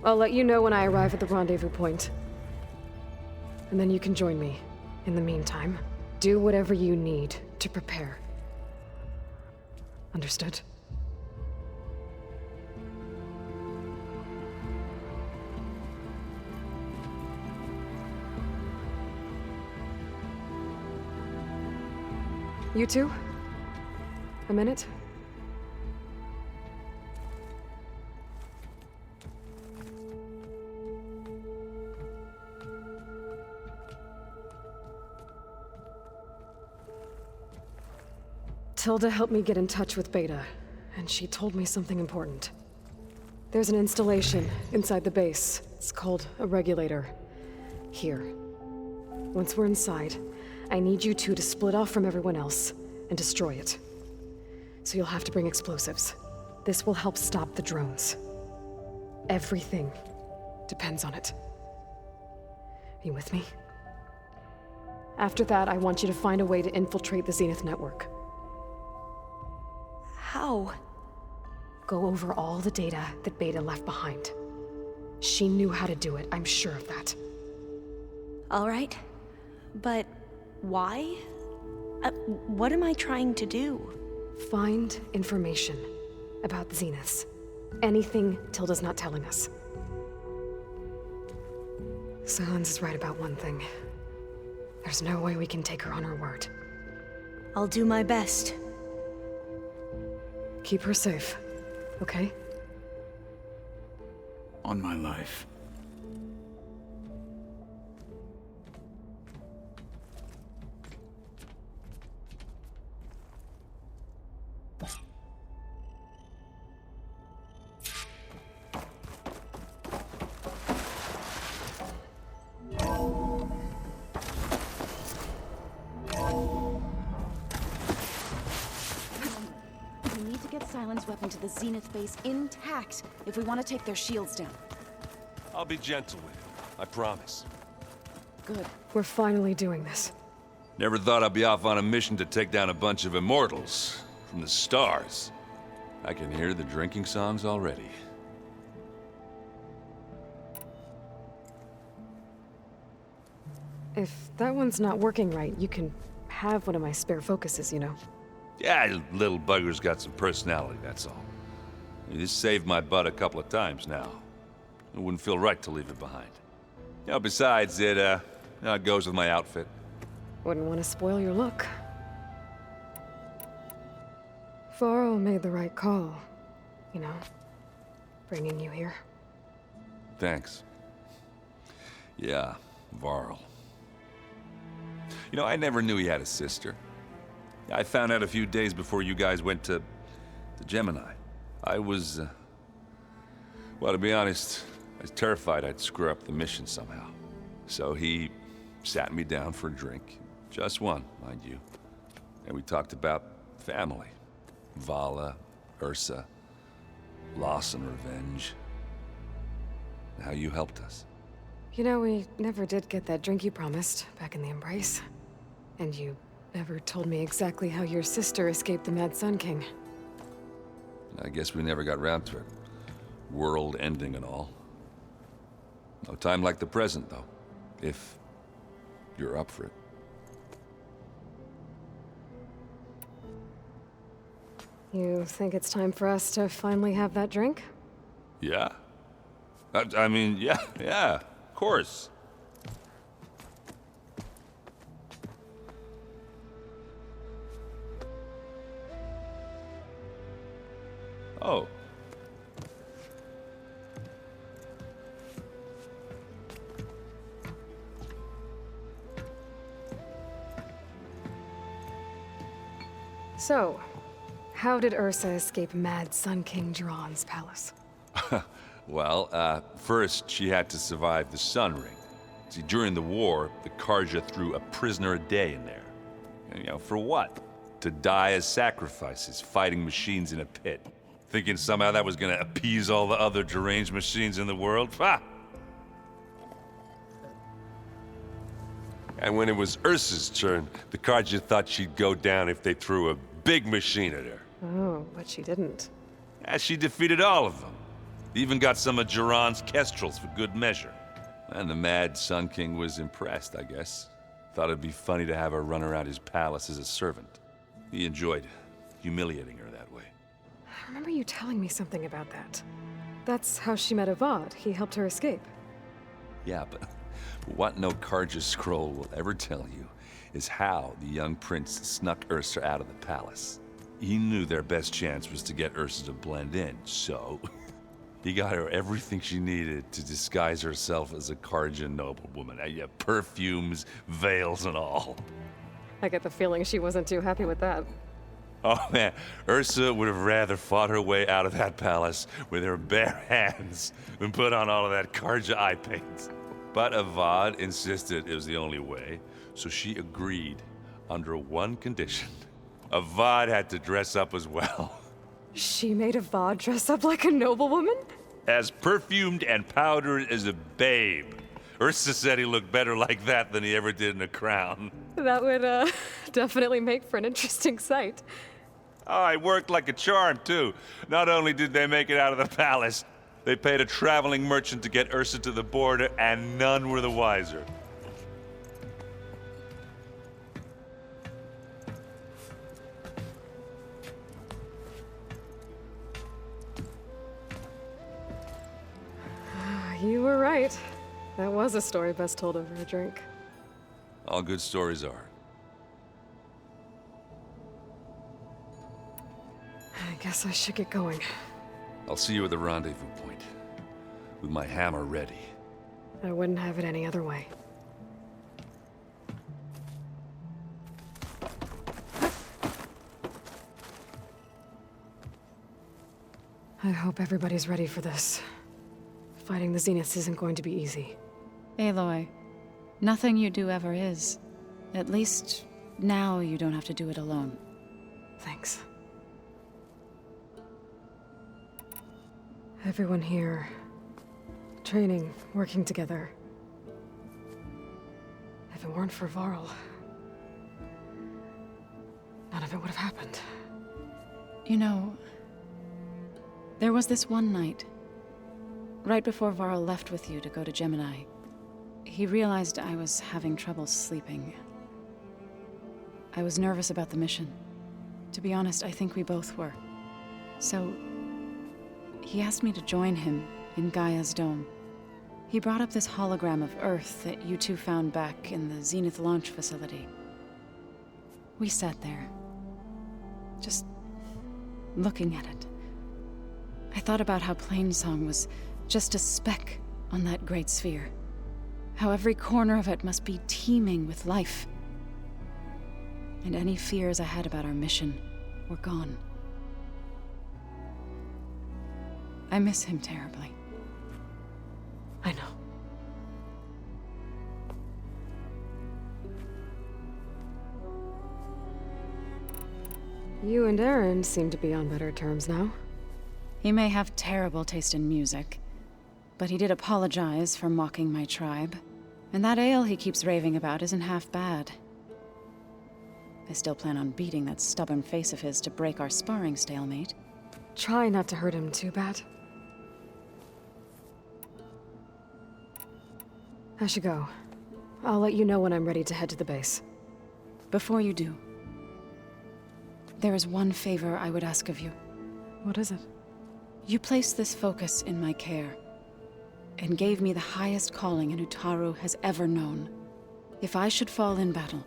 I'll let you know when I arrive at the rendezvous point. And then you can join me. In the meantime, do whatever you need to prepare. Understood? You two? A minute? Tilda helped me get in touch with Beta, and she told me something important. There's an installation inside the base. It's called a regulator. Here. Once we're inside, I need you two to split off from everyone else and destroy it. So you'll have to bring explosives. This will help stop the drones. Everything depends on it. Are you with me? After that, I want you to find a way to infiltrate the Zenith network. How? Go over all the data that Beta left behind. She knew how to do it, I'm sure of that. All right. But why? What am I trying to do? Find information about the Zeniths. Anything Tilda's not telling us. Sylens is right about one thing. There's no way we can take her on her word. I'll do my best. Keep her safe, okay? On my life. Sylens' weapon to the Zenith Base intact if we want to take their shields down. I'll be gentle with you, I promise. Good. We're finally doing this. Never thought I'd be off on a mission to take down a bunch of immortals from the stars. I can hear the drinking songs already. If that one's not working right, you can have one of my spare focuses, you know. Yeah, little bugger's got some personality, that's all. This saved my butt a couple of times now. It wouldn't feel right to leave it behind. You know, besides, it goes with my outfit. Wouldn't want to spoil your look. Varl made the right call, you know, bringing you here. Thanks. Yeah, Varl. You know, I never knew he had a sister. I found out a few days before you guys went to Gemini. I was, well, to be honest, I was terrified I'd screw up the mission somehow. So he sat me down for a drink. Just one, mind you. And we talked about family. Vala, Ursa, loss and revenge. And how you helped us. You know, we never did get that drink you promised back in the Embrace. And you never told me exactly how your sister escaped the Mad Sun King. I guess we never got round to it. World ending and all. No time like the present, though. If you're up for it. You think it's time for us to finally have that drink? Yeah. I mean, yeah, of course. Oh. So, how did Ursa escape Mad Sun King Jiran's palace? Well, first she had to survive the Sun Ring. See, during the war, the Carja threw a prisoner a day in there. And, you know, for what? To die as sacrifices, fighting machines in a pit. Thinking somehow that was gonna appease all the other deranged machines in the world? Ha! And when it was Ursa's turn, the Carja thought she'd go down if they threw a big machine at her. Oh, but she didn't. And she defeated all of them. Even got some of Duran's kestrels for good measure. And the mad Sun King was impressed, I guess. Thought it'd be funny to have her run around his palace as a servant. He enjoyed humiliating her that way. I remember you telling me something about that. That's how she met Avad. He helped her escape. Yeah, but what no Carja scroll will ever tell you is how the young prince snuck Ursa out of the palace. He knew their best chance was to get Ursa to blend in, so he got her everything she needed to disguise herself as a Carja noblewoman. Yeah, perfumes, veils, and all. I get the feeling she wasn't too happy with that. Oh man, Ursa would have rather fought her way out of that palace with her bare hands than put on all of that Carja eye paint. But Avad insisted it was the only way, so she agreed under one condition. Avad had to dress up as well. She made Avad dress up like a noblewoman? As perfumed and powdered as a babe. Ursa said he looked better like that than he ever did in a crown. That would, definitely make for an interesting sight. Oh, it worked like a charm, too. Not only did they make it out of the palace, they paid a traveling merchant to get Ursa to the border, and none were the wiser. You were right. That was a story best told over a drink. All good stories are. I guess I should get going. I'll see you at the rendezvous point, with my hammer ready. I wouldn't have it any other way. I hope everybody's ready for this. Fighting the Zeniths isn't going to be easy. Aloy, nothing you do ever is. At least, now you don't have to do it alone. Thanks. Everyone here, training, working together. If it weren't for Varl, none of it would have happened. You know, there was this one night, right before Varl left with you to go to Gemini. He realized I was having trouble sleeping. I was nervous about the mission. To be honest, I think we both were. So, he asked me to join him in Gaia's dome. He brought up this hologram of Earth that you two found back in the Zenith launch facility. We sat there, just looking at it. I thought about how Plainsong was just a speck on that great sphere. How every corner of it must be teeming with life. And any fears I had about our mission were gone. I miss him terribly. I know. You and Aaron seem to be on better terms now. He may have terrible taste in music, but he did apologize for mocking my tribe. And that ale he keeps raving about isn't half bad. I still plan on beating that stubborn face of his to break our sparring stalemate. Try not to hurt him too bad. I should go. I'll let you know when I'm ready to head to the base. Before you do, there is one favor I would ask of you. What is it? You placed this focus in my care, and gave me the highest calling an Utaru has ever known. If I should fall in battle,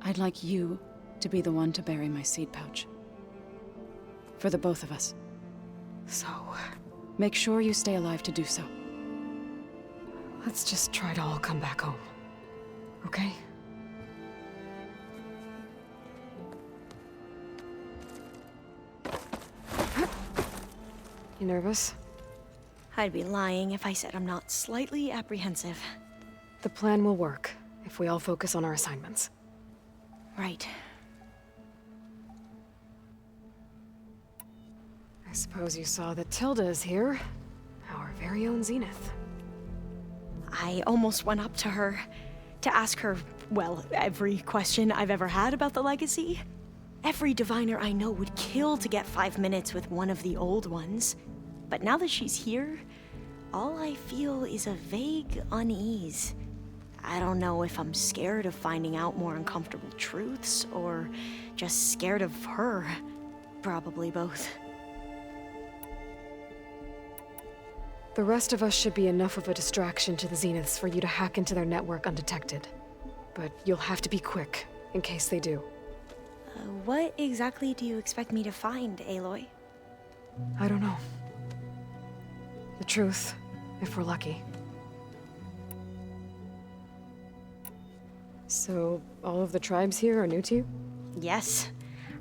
I'd like you to be the one to bury my seed pouch. For the both of us. So... make sure you stay alive to do so. Let's just try to all come back home. Okay? You nervous? I'd be lying if I said I'm not slightly apprehensive. The plan will work if we all focus on our assignments. Right. I suppose you saw that Tilda is here. Our very own Zenith. I almost went up to her to ask her, well, every question I've ever had about the legacy. Every diviner I know would kill to get 5 minutes with one of the old ones. But now that she's here, all I feel is a vague unease. I don't know if I'm scared of finding out more uncomfortable truths, or just scared of her. Probably both. The rest of us should be enough of a distraction to the Zeniths for you to hack into their network undetected. But you'll have to be quick, in case they do. What exactly do you expect me to find, Aloy? I don't know. The truth, if we're lucky. So, all of the tribes here are new to you? Yes.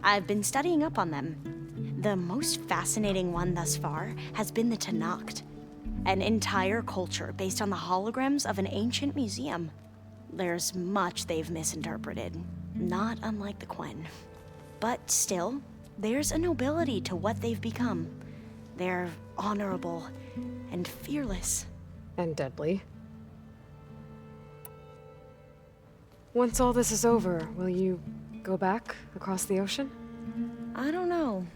I've been studying up on them. The most fascinating one thus far has been the Tallneck, an entire culture based on the holograms of an ancient museum. There's much they've misinterpreted, not unlike the Quen. But still, there's a nobility to what they've become. They're honorable and fearless. And deadly. Once all this is over, will you go back across the ocean? I don't know.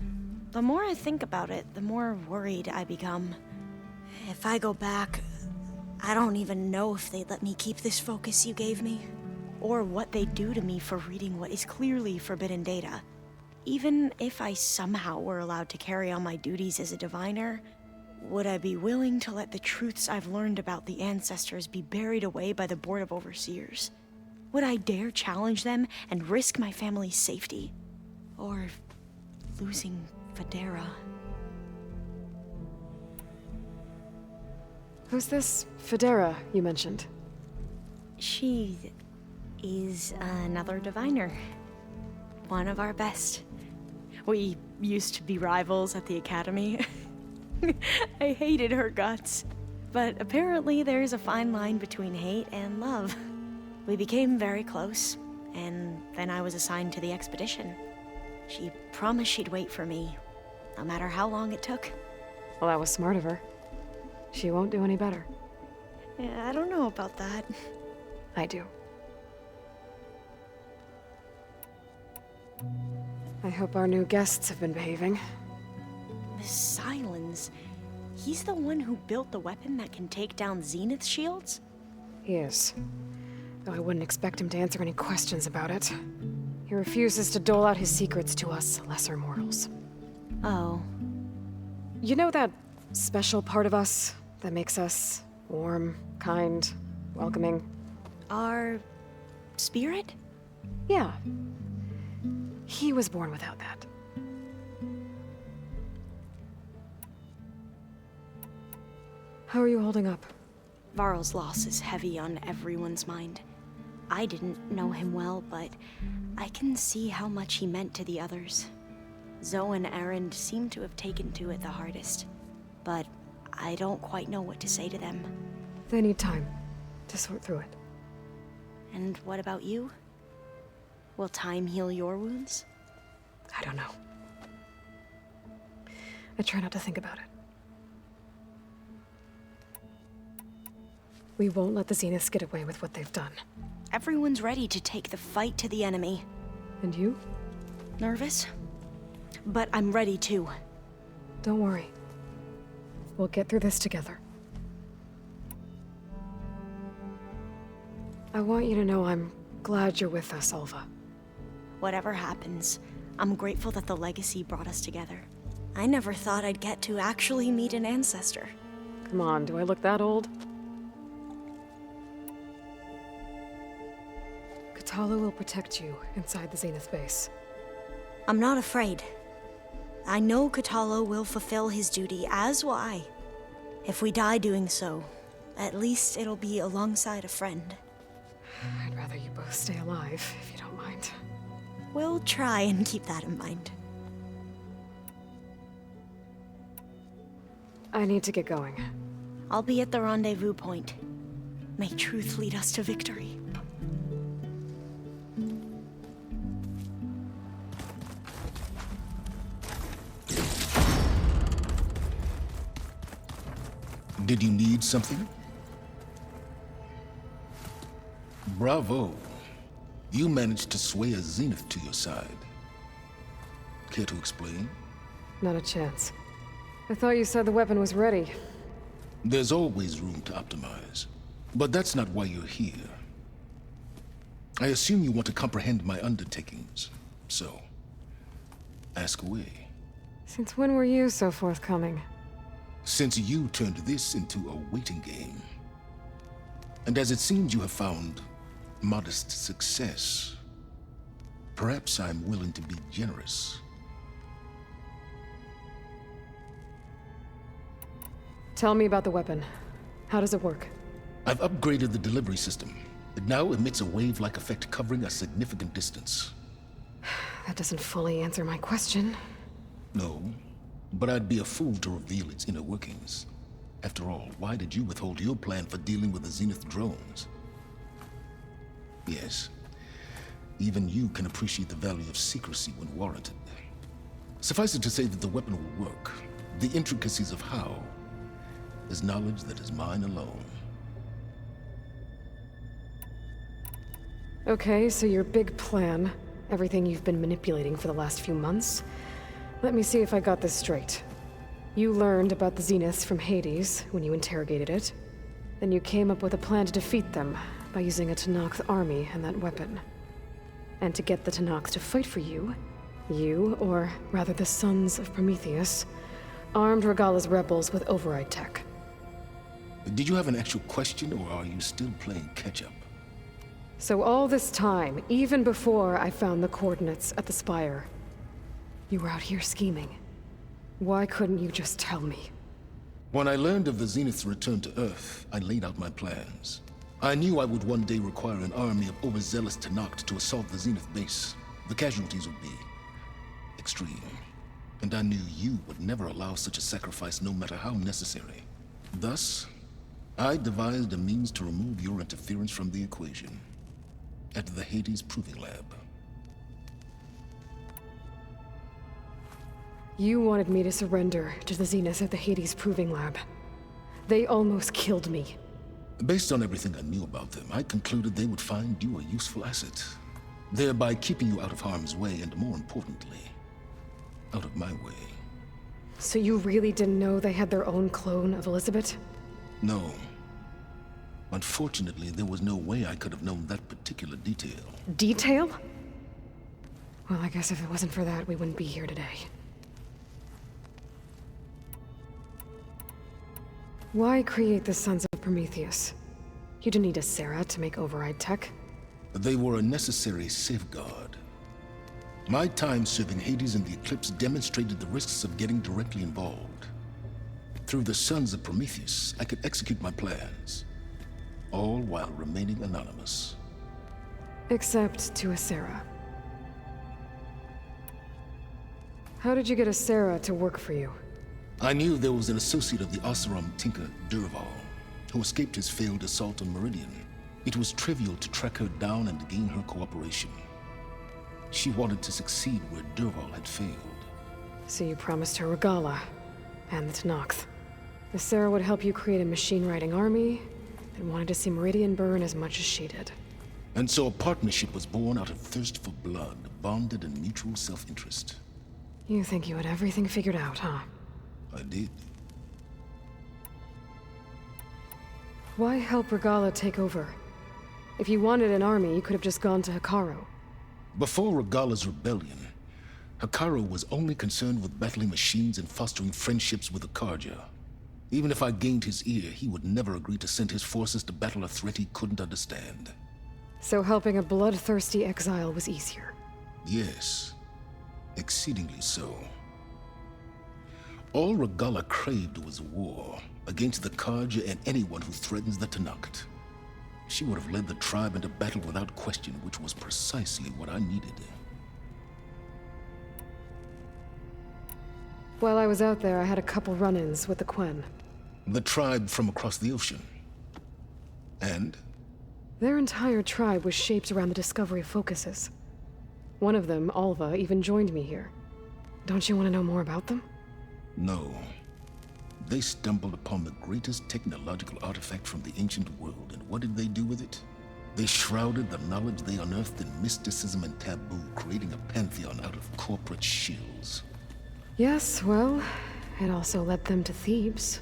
The more I think about it, the more worried I become. If I go back, I don't even know if they'd let me keep this focus you gave me, or what they'd do to me for reading what is clearly forbidden data. Even if I somehow were allowed to carry on my duties as a diviner, would I be willing to let the truths I've learned about the ancestors be buried away by the Board of Overseers? Would I dare challenge them and risk my family's safety? Or losing Federa? Who's this Federa you mentioned? She is another diviner. One of our best. We used to be rivals at the academy. I hated her guts. But apparently there's a fine line between hate and love. We became very close, and then I was assigned to the expedition. She promised she'd wait for me, no matter how long it took. Well, that was smart of her. She won't do any better. Yeah, I don't know about that. I do. I hope our new guests have been behaving. The Sylens. He's the one who built the weapon that can take down Zenith shields? He is. Though I wouldn't expect him to answer any questions about it. He refuses to dole out his secrets to us lesser mortals. Oh. You know that special part of us that makes us warm, kind, welcoming? Our spirit? Yeah. He was born without that. How are you holding up? Varl's loss is heavy on everyone's mind. I didn't know him well, but I can see how much he meant to the others. Zoe and Erend seem to have taken to it the hardest, but I don't quite know what to say to them. They need time to sort through it. And what about you? Will time heal your wounds? I don't know. I try not to think about it. We won't let the Zeniths get away with what they've done. Everyone's ready to take the fight to the enemy. And you? Nervous? But I'm ready too. Don't worry. We'll get through this together. I want you to know I'm glad you're with us, Alva. Whatever happens, I'm grateful that the legacy brought us together. I never thought I'd get to actually meet an ancestor. Come on, do I look that old? Katala will protect you inside the Zenith Base. I'm not afraid. I know Katala will fulfill his duty, as will I. If we die doing so, at least it'll be alongside a friend. I'd rather you both stay alive, if you don't mind. We'll try and keep that in mind. I need to get going. I'll be at the rendezvous point. May truth lead us to victory. Did you need something? Bravo. You managed to sway a Zenith to your side. Care to explain? Not a chance. I thought you said the weapon was ready. There's always room to optimize. But that's not why you're here. I assume you want to comprehend my undertakings. So, ask away. Since when were you so forthcoming? Since you turned this into a waiting game. And as it seems you have found modest success, perhaps I'm willing to be generous. Tell me about the weapon. How does it work? I've upgraded the delivery system. It now emits a wave-like effect covering a significant distance. That doesn't fully answer my question. No, but I'd be a fool to reveal its inner workings. After all, why did you withhold your plan for dealing with the Zenith drones? Yes, even you can appreciate the value of secrecy when warranted. Suffice it to say that the weapon will work. The intricacies of how is knowledge that is mine alone. Okay, so your big plan, everything you've been manipulating for the last few months. Let me see if I got this straight. You learned about the Zeniths from Hades when you interrogated it. Then you came up with a plan to defeat them by using a Tallneck army and that weapon. And to get the Tallneck to fight for you, or rather the Sons of Prometheus, armed Regalla's rebels with override tech. Did you have an actual question, or are you still playing catch-up? So all this time, even before I found the coordinates at the Spire, you were out here scheming. Why couldn't you just tell me? When I learned of the Zenith's return to Earth, I laid out my plans. I knew I would one day require an army of overzealous Tallneck to assault the Zenith Base. The casualties would be extreme. And I knew you would never allow such a sacrifice, no matter how necessary. Thus, I devised a means to remove your interference from the equation. At the Hades Proving Lab. You wanted me to surrender to the Zenith at the Hades Proving Lab. They almost killed me. Based on everything I knew about them, I concluded they would find you a useful asset, thereby keeping you out of harm's way and, more importantly, out of my way. So you really didn't know they had their own clone of Elizabeth? No. Unfortunately, there was no way I could have known that particular detail. Detail? Well, I guess if it wasn't for that, we wouldn't be here today. Why create the Sons of Prometheus? You didn't need a Sarah to make override tech. They were a necessary safeguard. My time serving Hades in the Eclipse demonstrated the risks of getting directly involved. Through the Sons of Prometheus, I could execute my plans, all while remaining anonymous. Except to a Sarah. How did you get a Sarah to work for you? I knew there was an associate of the Oseram tinker, Derval, who escaped his failed assault on Meridian. It was trivial to track her down and gain her cooperation. She wanted to succeed where Derval had failed. So you promised her Regalla and the Tallneck. The Sarah would help you create a machine-riding army that wanted to see Meridian burn as much as she did. And so a partnership was born out of thirst for blood, bonded in mutual self-interest. You think you had everything figured out, huh? I did. Why help Regalla take over? If you wanted an army, you could have just gone to Hekarro. Before Regalla's rebellion, Hekarro was only concerned with battling machines and fostering friendships with the Karja. Even if I gained his ear, he would never agree to send his forces to battle a threat he couldn't understand. So helping a bloodthirsty exile was easier? Yes. Exceedingly so. All Regalla craved was war against the Karja and anyone who threatens the Tallneck. She would have led the tribe into battle without question, which was precisely what I needed. While I was out there, I had a couple run-ins with the Quen. The tribe from across the ocean. And? Their entire tribe was shaped around the discovery of focuses. One of them, Alva, even joined me here. Don't you want to know more about them? No. They stumbled upon the greatest technological artifact from the ancient world, and what did they do with it? They shrouded the knowledge they unearthed in mysticism and taboo, creating a pantheon out of corporate shills. Yes, well, it also led them to Thebes.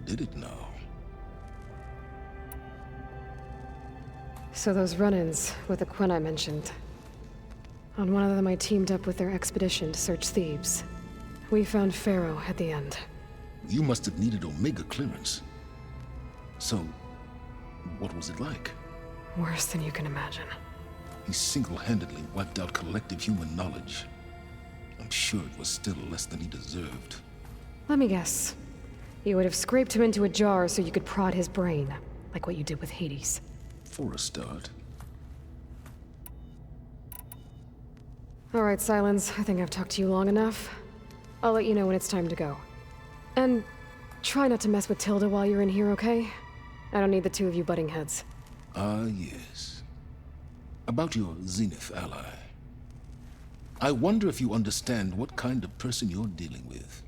Did it now? So those run-ins with the Quen I mentioned. On one of them I teamed up with their expedition to search Thebes. We found Pharaoh at the end. You must have needed Omega clearance. So, what was it like? Worse than you can imagine. He single-handedly wiped out collective human knowledge. I'm sure it was still less than he deserved. Let me guess. You would have scraped him into a jar so you could prod his brain, like what you did with Hades. For a start. All right, Sylens, I think I've talked to you long enough. I'll let you know when it's time to go. And try not to mess with Tilda while you're in here, okay? I don't need the two of you butting heads. Ah, yes. About your Zenith ally. I wonder if you understand what kind of person you're dealing with.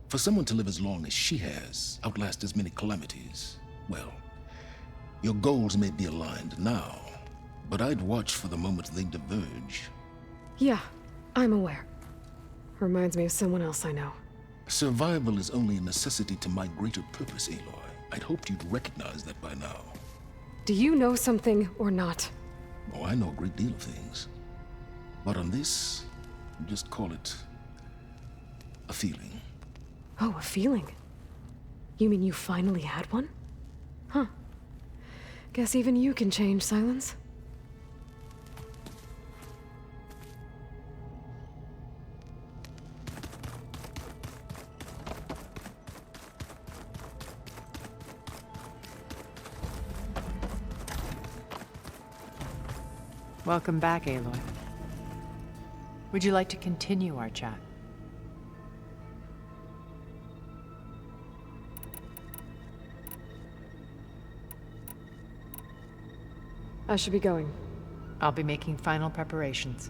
For someone to live as long as she has, outlast as many calamities, well, your goals may be aligned now, but I'd watch for the moment they diverge. Yeah, I'm aware. Reminds me of someone else I know. Survival is only a necessity to my greater purpose, Aloy. I'd hoped you'd recognize that by now. Do you know something or not? Oh, I know a great deal of things. But on this, just call it a feeling. Oh, a feeling? You mean you finally had one? Huh. Guess even you can change, Sylens. Welcome back, Aloy. Would you like to continue our chat? I should be going. I'll be making final preparations.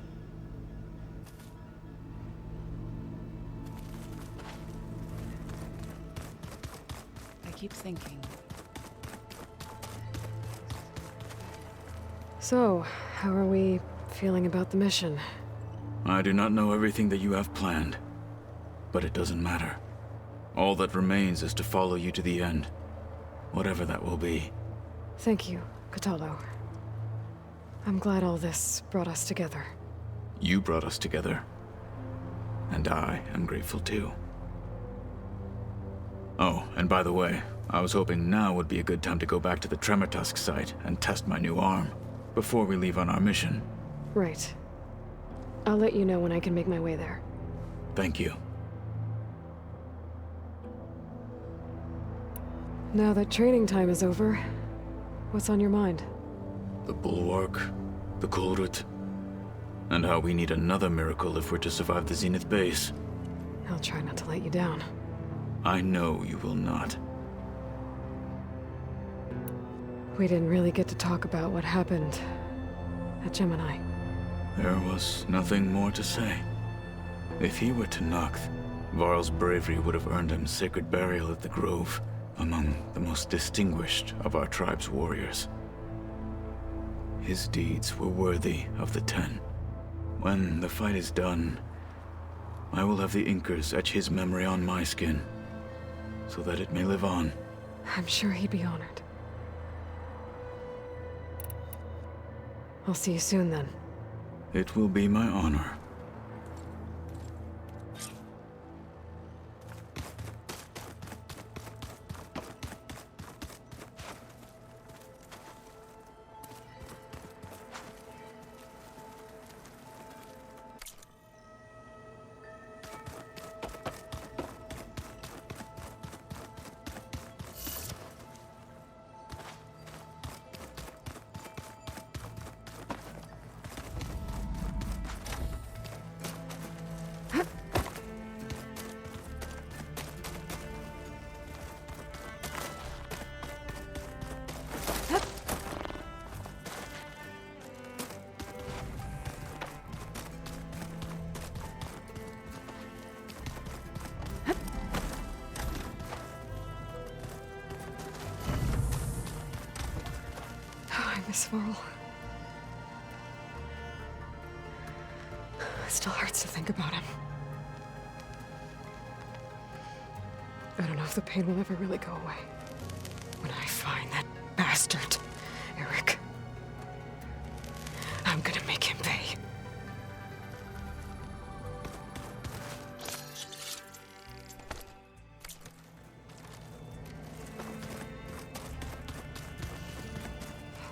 I keep thinking. So, how are we feeling about the mission? I do not know everything that you have planned, but it doesn't matter. All that remains is to follow you to the end, whatever that will be. Thank you, Kotallo. I'm glad all this brought us together. You brought us together, and I am grateful too. Oh, and by the way, I was hoping now would be a good time to go back to the Tremortusk site and test my new arm, before we leave on our mission. Right. I'll let you know when I can make my way there. Thank you. Now that training time is over, what's on your mind? The Bulwark, the Kulrut, and how we need another miracle if we're to survive the Zenith Base. I'll try not to let you down. I know you will not. We didn't really get to talk about what happened at Gemini. There was nothing more to say. If he were to Noct, Varl's bravery would have earned him sacred burial at the Grove, among the most distinguished of our tribe's warriors. His deeds were worthy of the Ten. When the fight is done, I will have the Inkers etch his memory on my skin, so that it may live on. I'm sure he'd be honored. I'll see you soon then. It will be my honor. Svarl. It still hurts to think about him. I don't know if the pain will ever really go away. When I find that bastard, Erik, I'm gonna make him pay.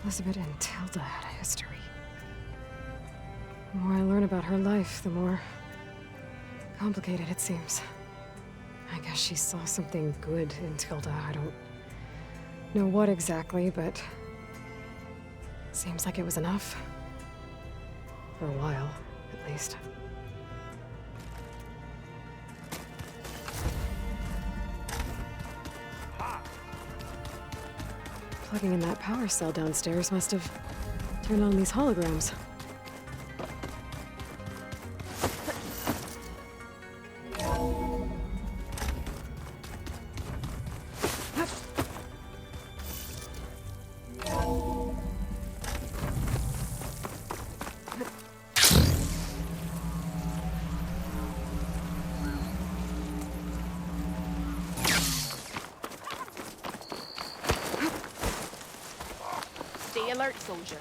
Elizabeth and Tilda had a history. The more I learn about her life, the more complicated it seems. I guess she saw something good in Tilda. I don't know what exactly, but seems like it was enough. For a while, at least. Plugging in that power cell downstairs must have turned on these holograms. Stay alert, soldier.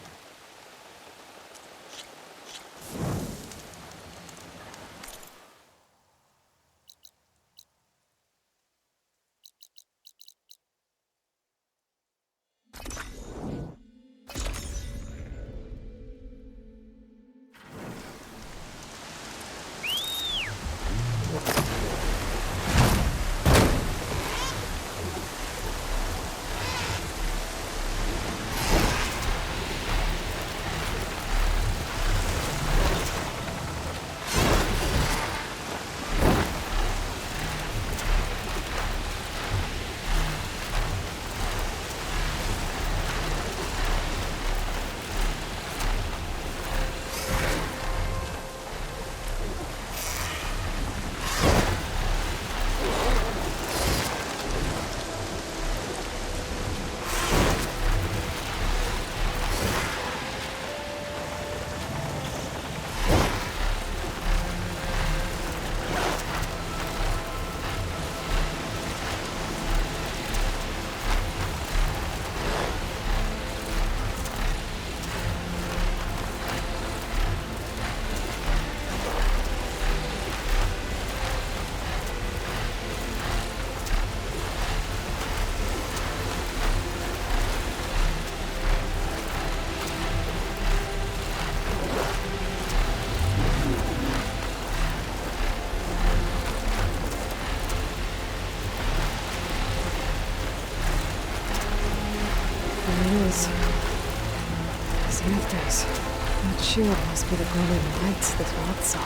Zenith Base. That shield must be the glowing lights this world saw.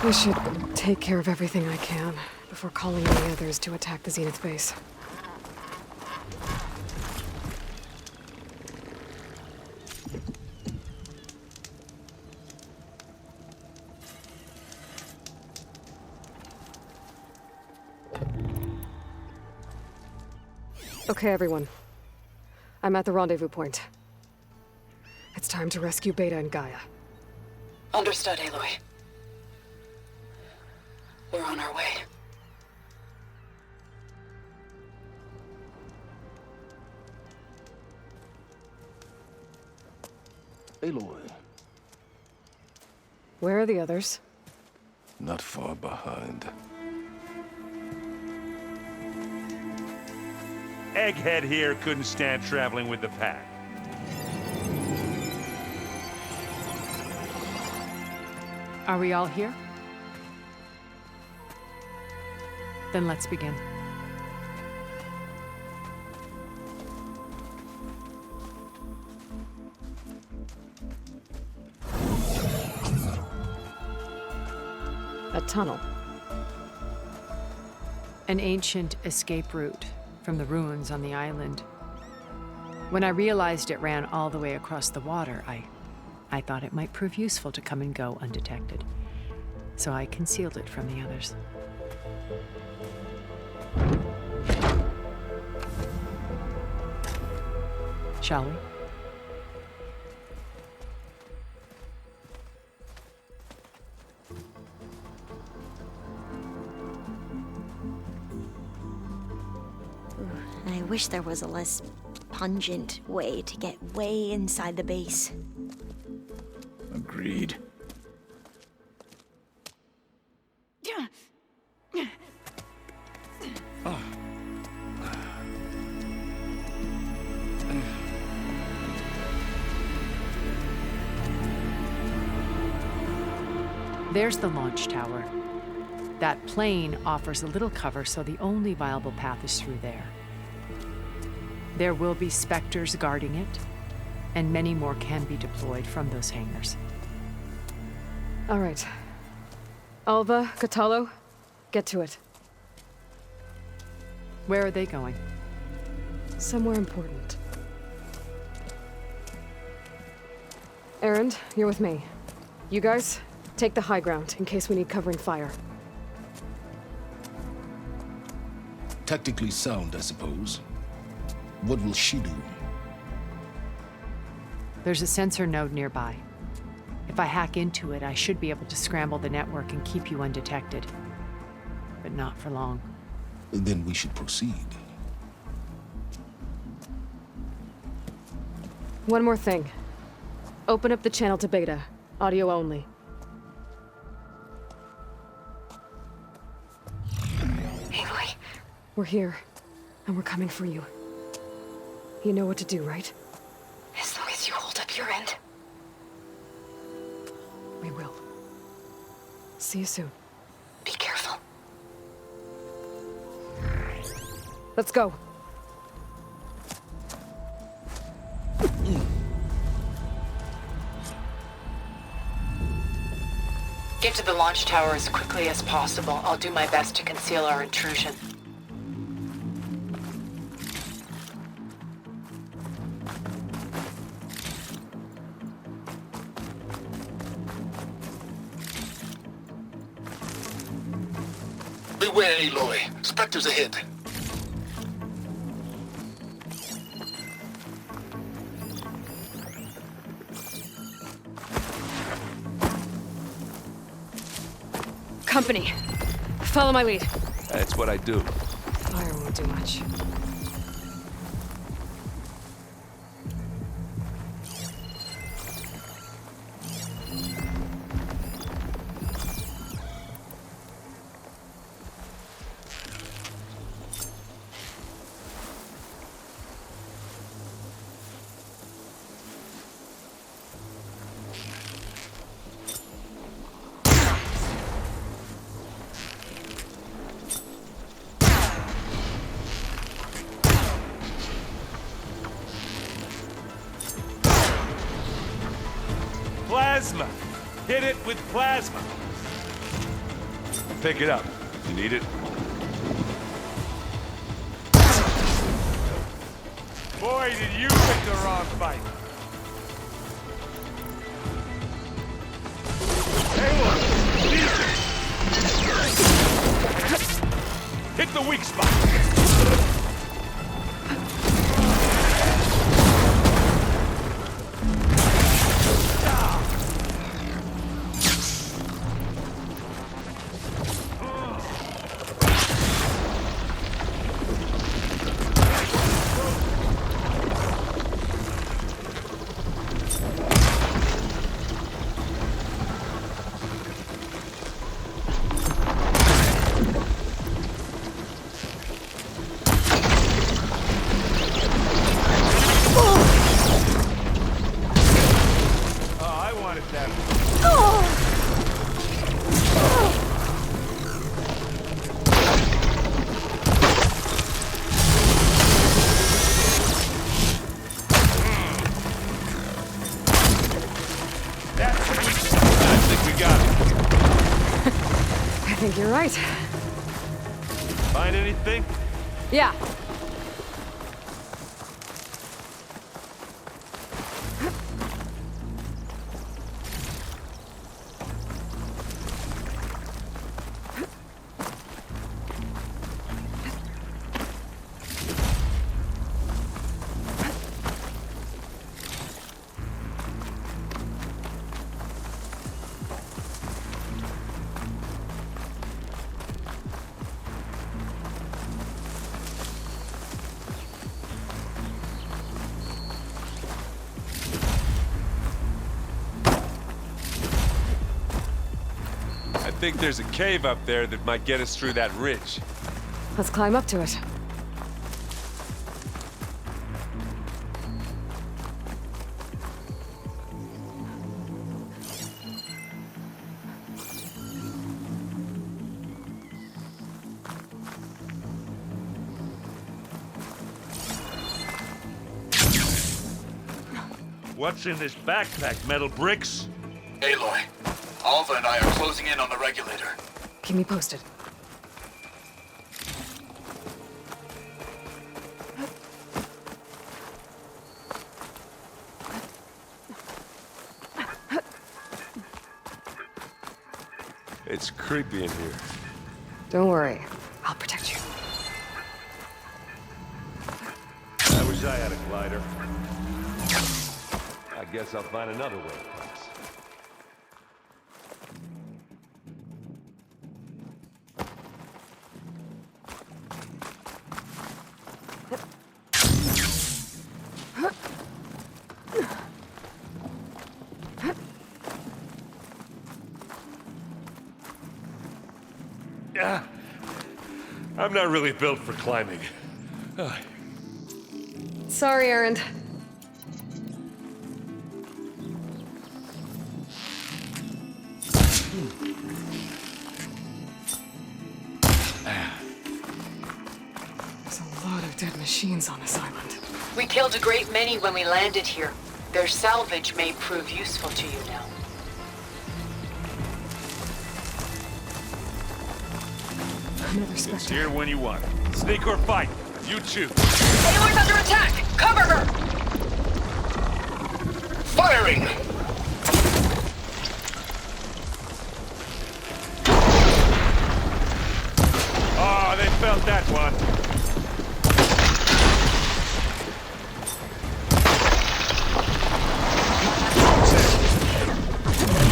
I should take care of everything I can before calling in the others to attack the Zenith Base. Okay, everyone. I'm at the rendezvous point. It's time to rescue Beta and Gaia. Understood, Aloy. We're on our way. Aloy. Where are the others? Not far behind. egghead here couldn't stand traveling with the pack. Are we all here? Then let's begin. A tunnel. An ancient escape route from the ruins on the island. When I realized it ran all the way across the water, I thought it might prove useful to come and go undetected. So I concealed it from the others. Shall we? I wish there was a less pungent way to get way inside the base. Agreed. There's the launch tower. That plane offers a little cover, so the only viable path is through there. There will be Spectres guarding it, and many more can be deployed from those hangars. All right. Alva, Catallo, get to it. Where are they going? Somewhere important. Erend, you're with me. You guys, take the high ground in case we need covering fire. Tactically sound, I suppose. What will she do? There's a sensor node nearby. If I hack into it, I should be able to scramble the network and keep you undetected. But not for long. Then we should proceed. One more thing. Open up the channel to beta. Audio only. Aloy. We're here, and we're coming for you. You know what to do, right? As long as you hold up your end. We will. See you soon. Be careful. Let's go. Get to the launch tower as quickly as possible. I'll do my best to conceal our intrusion. Beware, Aloy. Spectres ahead. Company. Follow my lead. That's what I do. Fire won't do much. Plasma! Hit it with plasma! Pick it up. You need it? Boy, did you pick the wrong fight! Hey, look! Hit the weak spot! right. Find anything? Yeah. I think there's a cave up there that might get us through that ridge. Let's climb up to it. What's in this backpack, metal bricks? Aloy, Alva and I are closing in on the regulator. Keep me posted. It's creepy in here. Don't worry. I'll protect you. I wish I had a glider. I guess I'll find another way across. I'm not really built for climbing. Sorry, Erend. There's a lot of dead machines on this island. We killed a great many when we landed here. Their salvage may prove useful to you now. It's here when you want it. Sneak or fight. You choose. Aloy's under attack! Cover her! Firing! Oh, they felt that one.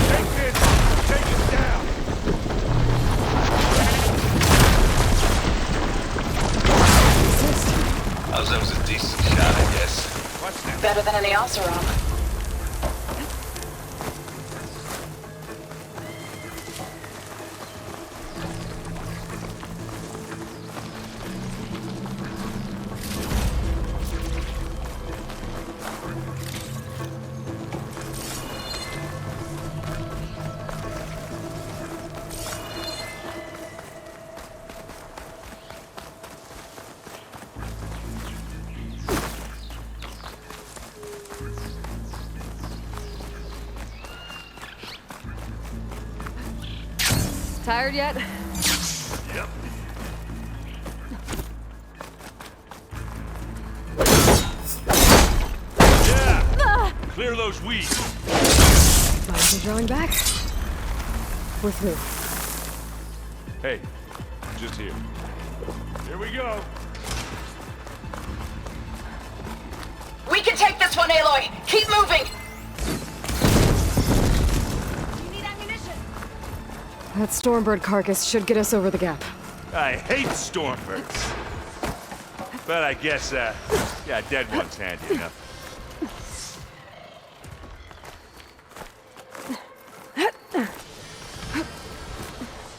Take this! Take it down! That was a decent shot, I guess. What's that? Better than any Oseram. Tired yet? Yep. Yeah! Clear those weeds. Mines are drawing back. We're through. Hey, just here. Here we go. We can take this one, Aloy! Keep moving! That Stormbird carcass should get us over the gap. I hate Stormbirds. But I guess, yeah, dead one's handy enough.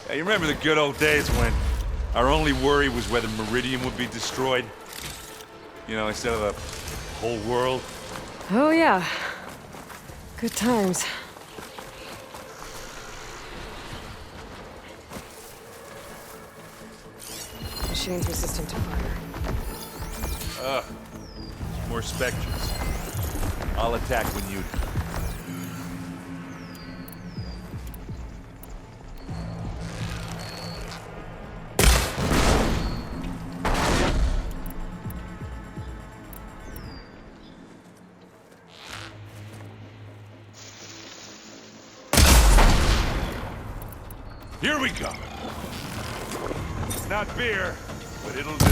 Yeah, you remember the good old days when our only worry was whether Meridian would be destroyed? You know, instead of the whole world? Oh yeah. Good times. Machine's resistant to fire. More specters. I'll attack when you do. Here we go. It's not beer, but it'll do.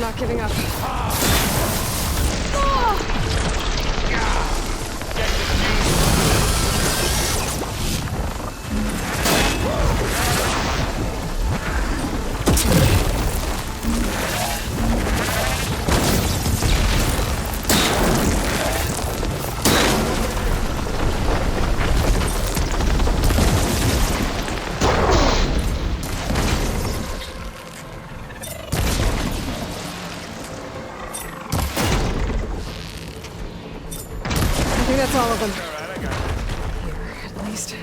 Not giving up. That's all of them. Here, at least.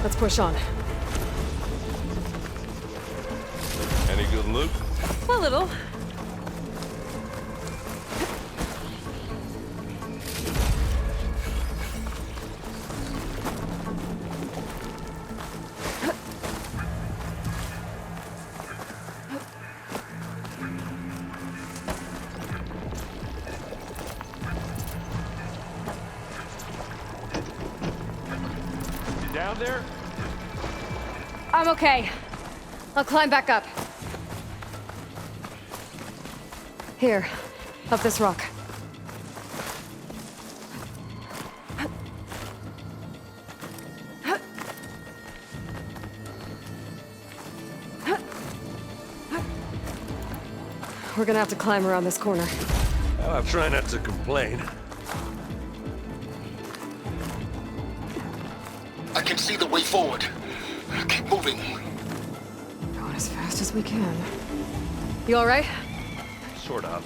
Let's push on. Any good loot? A little. Down there? I'm okay. I'll climb back up. Here, up this rock. We're gonna have to climb around this corner. I'll try not to complain. I can see the way forward. Keep moving. Going as fast as we can. You all right? Sort of.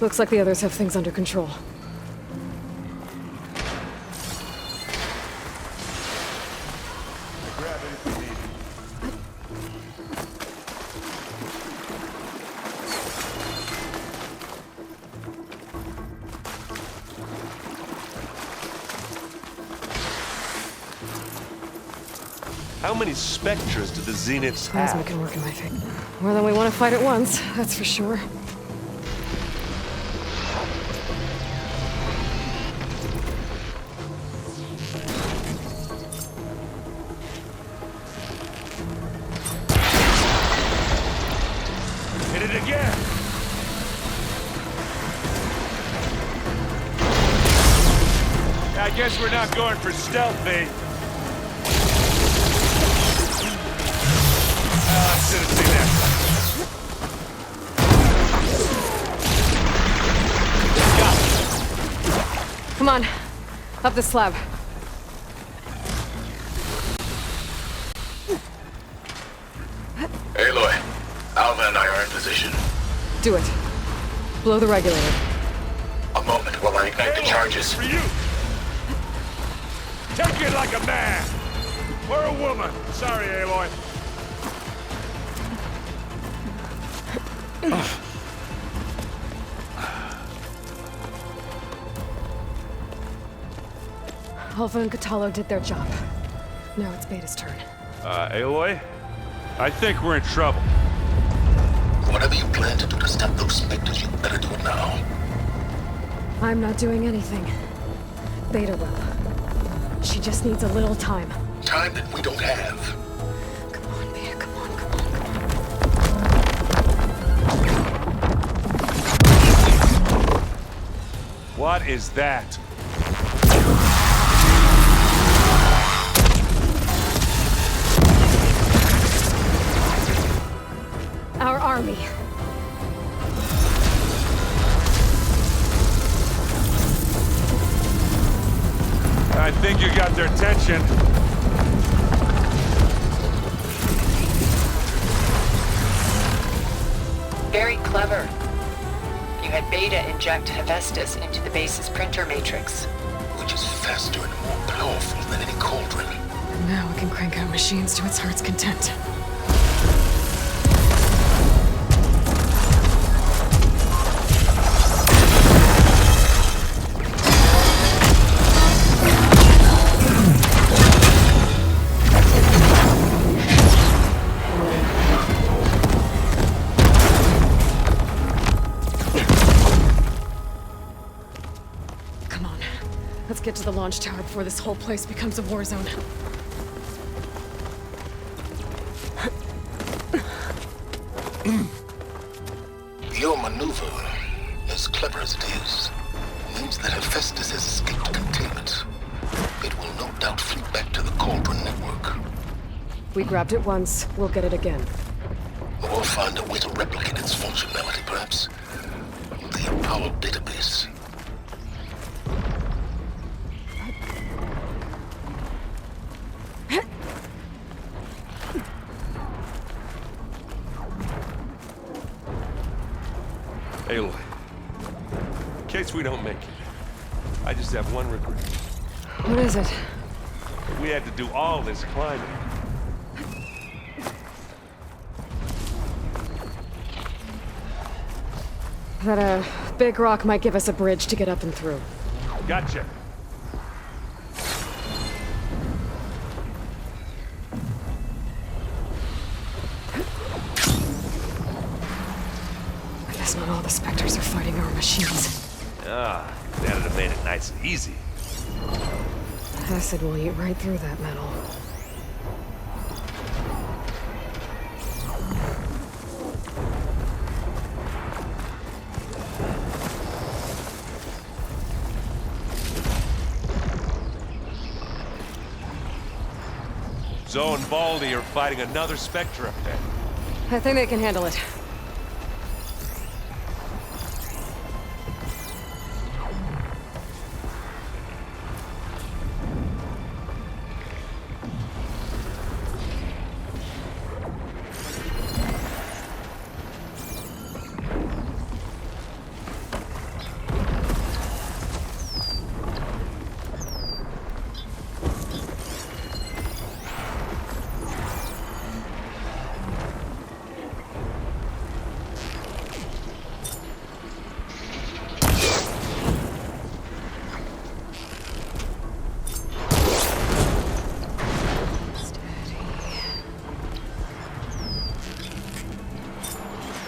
Looks like the others have things under control. How many Spectres do the Zeniths Plasma have? can work in my favor. More than we want to fight at once, that's for sure. Hit it again! Guess we're not going for stealth, eh? I should have seen that. Come on, up the slab. Aloy, Alma and I are in position. Do it. Blow the regulator. A moment while I ignite the charges. For you! Take it like a man! Or a woman! Sorry, Aloy. Alpha and Catalo did their job. Now it's Beta's turn. Aloy? I think we're in trouble. Whatever you plan to do to stop those specters, you better do it now. I'm not doing anything. Beta will. She just needs a little time. Time that we don't have. Come on, Beta, come on, come on. What is that? Our army. I think you got their attention. Very clever. You had Beta inject Hephaestus into the base's printer matrix. Which is faster and more powerful than any cauldron. And now it can crank out machines to its heart's content. Get to the launch tower before this whole place becomes a war zone. Your maneuver, as clever as it is, means that Hephaestus has escaped containment. It will no doubt flee back to the Cauldron network. We grabbed it once, we'll get it again. Or find a way to replicate its functionality, perhaps. The Apollo database. Aloy, in case we don't make it, I just have one regret. What is it? We had to do all this climbing. That big rock might give us a bridge to get up and through. Gotcha. I guess not all the Spectres are fighting our machines. Ah, that'd have made it nice and easy. Acid will eat right through that metal. Zoe and Baldy are fighting another Spectre up there. I think they can handle it.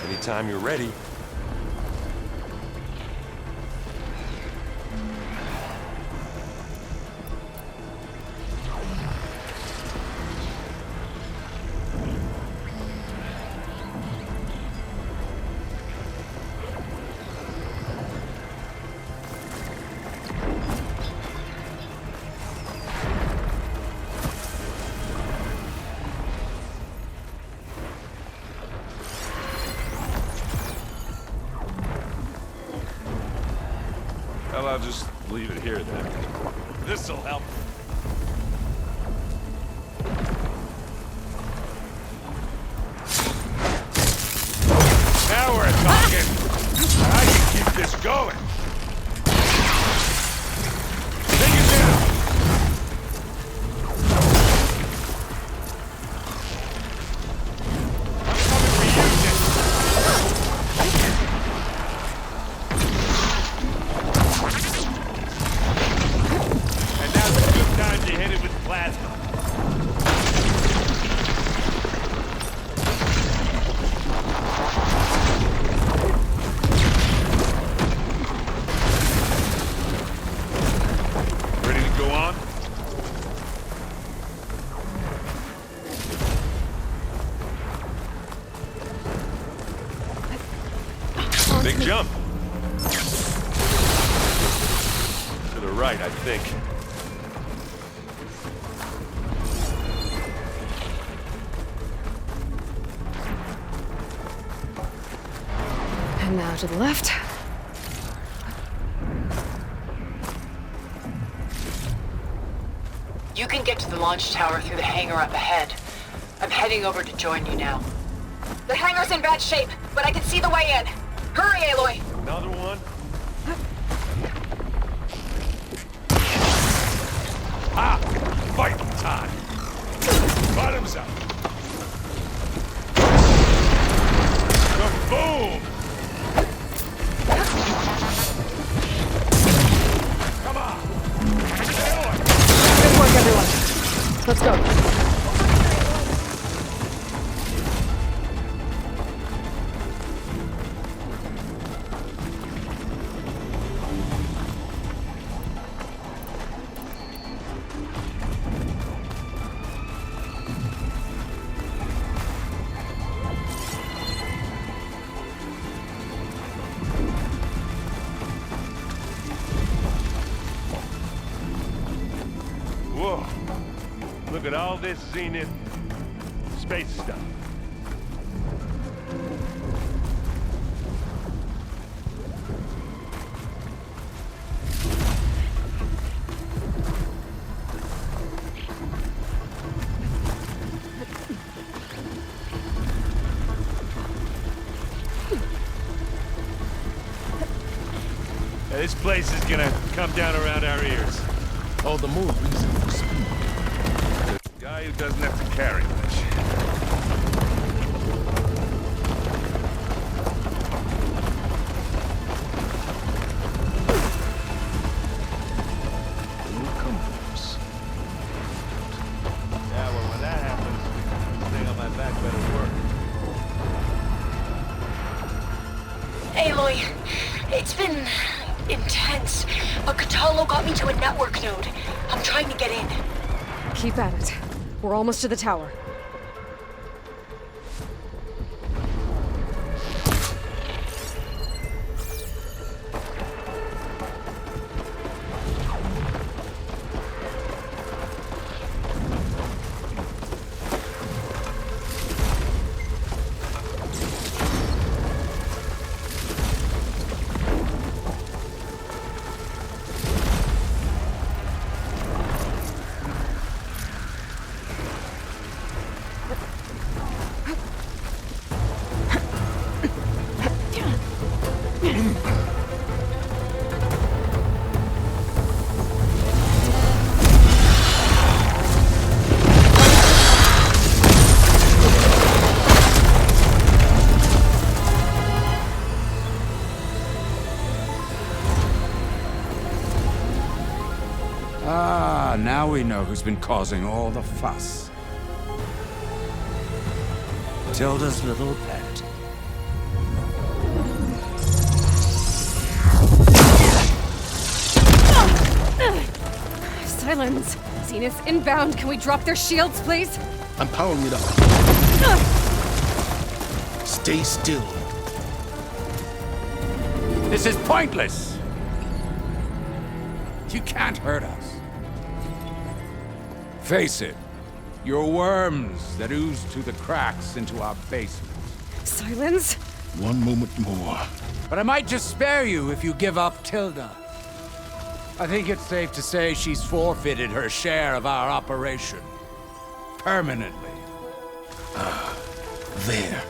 Anytime you're ready. I'll just leave it here then. This'll help. Now we're talking! I can keep this going! Take it down! I'm coming for you, Nick! And now's a good time to hit it with plasma. Big jump. To the right, I think. And now to the left. You can get to the launch tower through the hangar up ahead. I'm heading over to join you now. The hangar's in bad shape, but I can see the way in. Hurry, Aloy! Another one? Ah! Fight time! Bottoms up! Boom! Come on! Good work, everyone. Let's go. Whoa. Look at all this Zenith space stuff. Yeah, this place is gonna come down around our ears. All the more reason for speed. The guy who doesn't have to carry much. Newcomers. Yeah, well, when that happens, this thing on my back better work. Aloy, it's been intense, but Catalo got me to a network node. I'm trying to get in. Keep at it. We're almost to the tower. Now we know who's been causing all the fuss. Tilda's little pet. Sylens! Zenith inbound. Can we drop their shields, please? I'm powering it up. Stay still. This is pointless! You can't hurt us. Face it, you're worms that ooze through the cracks into our basement. Sylens? One moment more. But I might just spare you if you give up Tilda. I think it's safe to say she's forfeited her share of our operation. Permanently. There.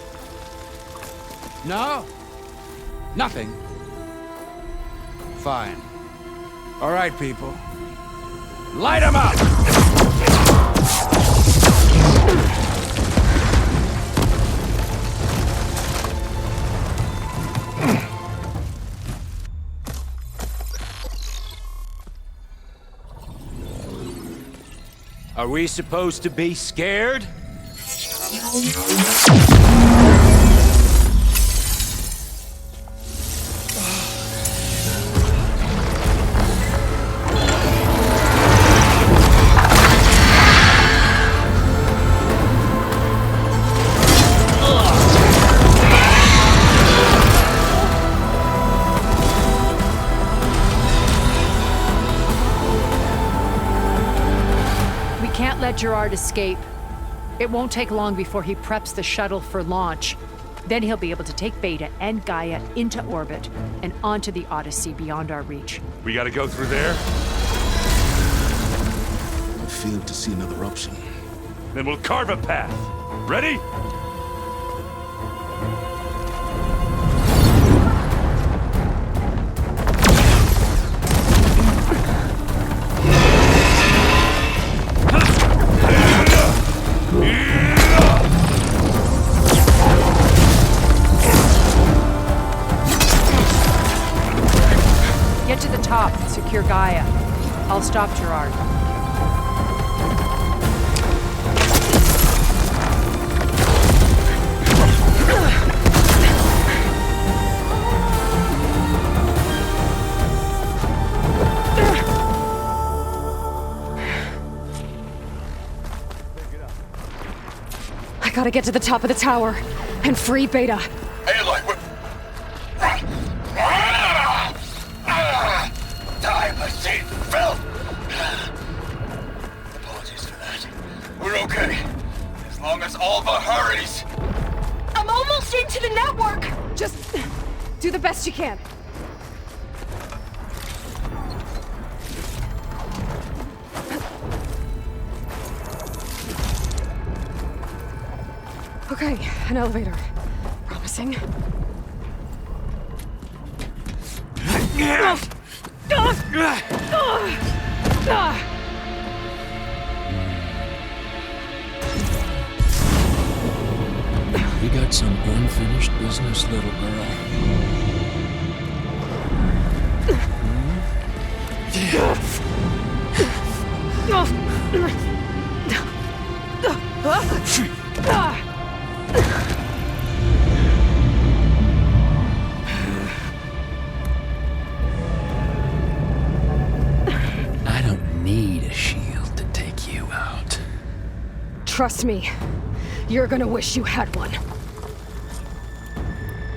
No? Nothing? Fine. All right, people. Light 'em up! Are we supposed to be scared? Let Gerard escape. It won't take long before he preps the shuttle for launch. Then he'll be able to take Beta and Gaia into orbit and onto the Odyssey beyond our reach. We gotta go through there? I failed to see another option. Then we'll carve a path. Ready? Get to the top and secure Gaia. I'll stop Gerard. I gotta get to the top of the tower and free Beta. Aloy, we're... Die, machine, filth! Apologies for that. We're okay. As long as Alva hurries. I'm almost into the network! Just do the best you can. Okay, an elevator. Promising. We got some unfinished business, little girl. I don't need a shield to take you out. Trust me, you're gonna wish you had one.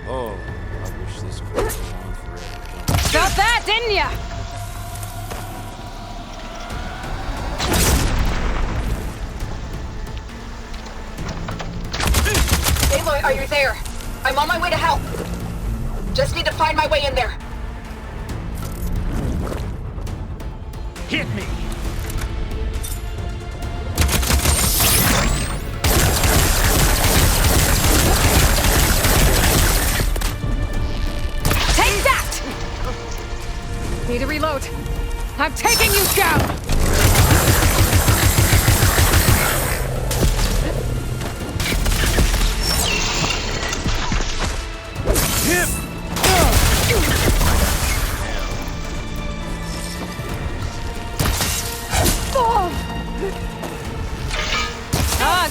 Oh, I wish this could go on forever. Got that, didn't ya? Aloy, are you there? I'm on my way to help. Just need to find my way in there. Hit me! Take that! Need to reload. I'm taking you down!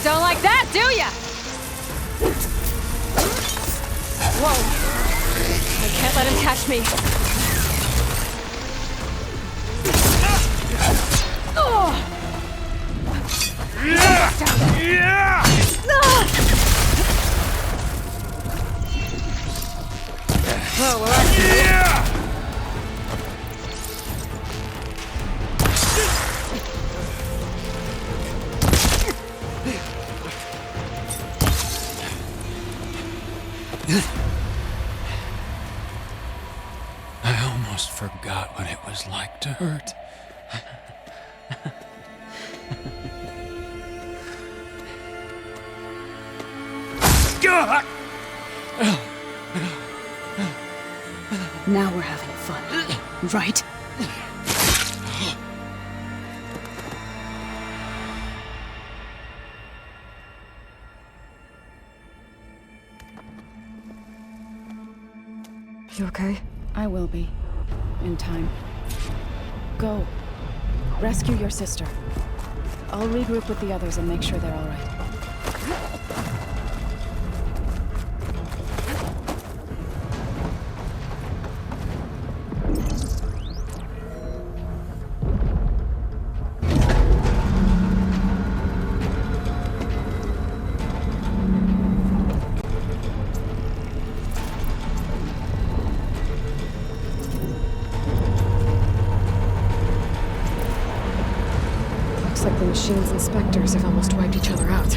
Don't like that, do ya? Whoa. I can't let him catch me. Oh. Yeah! Oh, well, that's good. I almost forgot what it was like to hurt. Now we're having fun, right? You okay? I will be. In time. Go. Rescue your sister. I'll regroup with the others and make sure they're all right. Machine's inspectors have almost wiped each other out.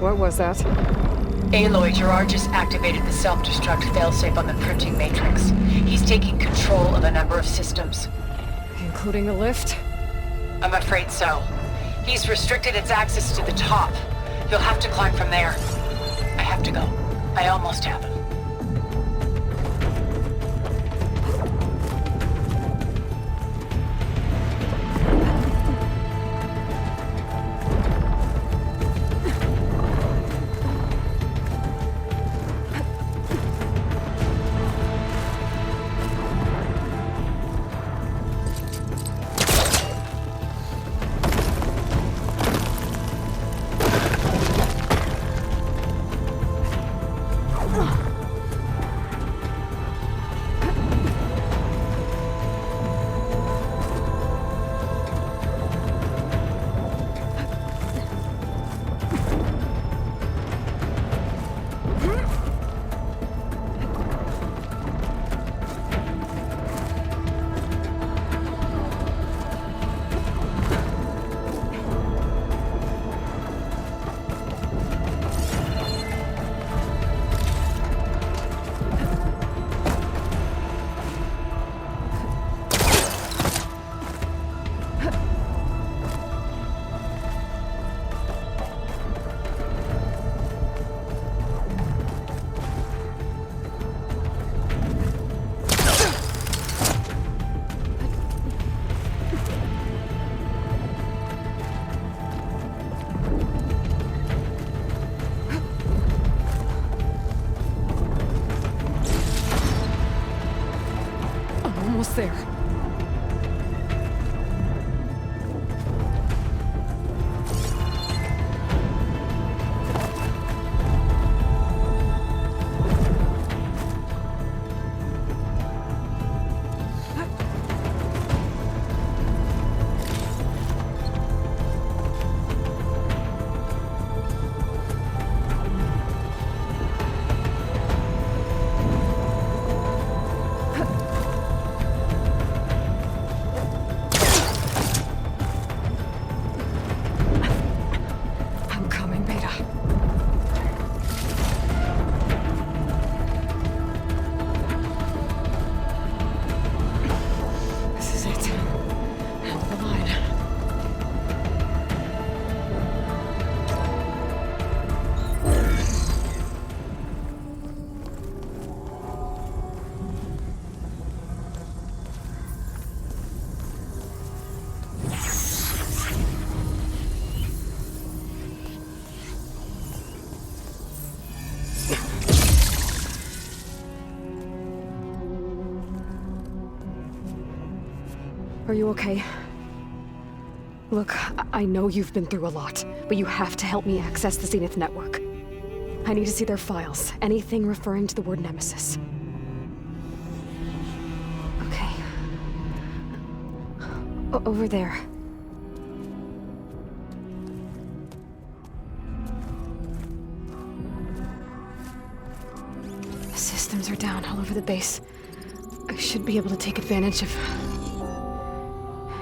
What was that? Aloy, Gerard just activated the self-destruct failsafe on the printing matrix. He's taking control of a number of systems. Including the lift? I'm afraid so. He's restricted its access to the top. You'll have to climb from there. I have to go. I almost have him. There. Are you okay? Look, I know you've been through a lot, but you have to help me access the Zenith network. I need to see their files, anything referring to the word Nemesis. Okay. Over there. The systems are down all over the base. I should be able to take advantage of...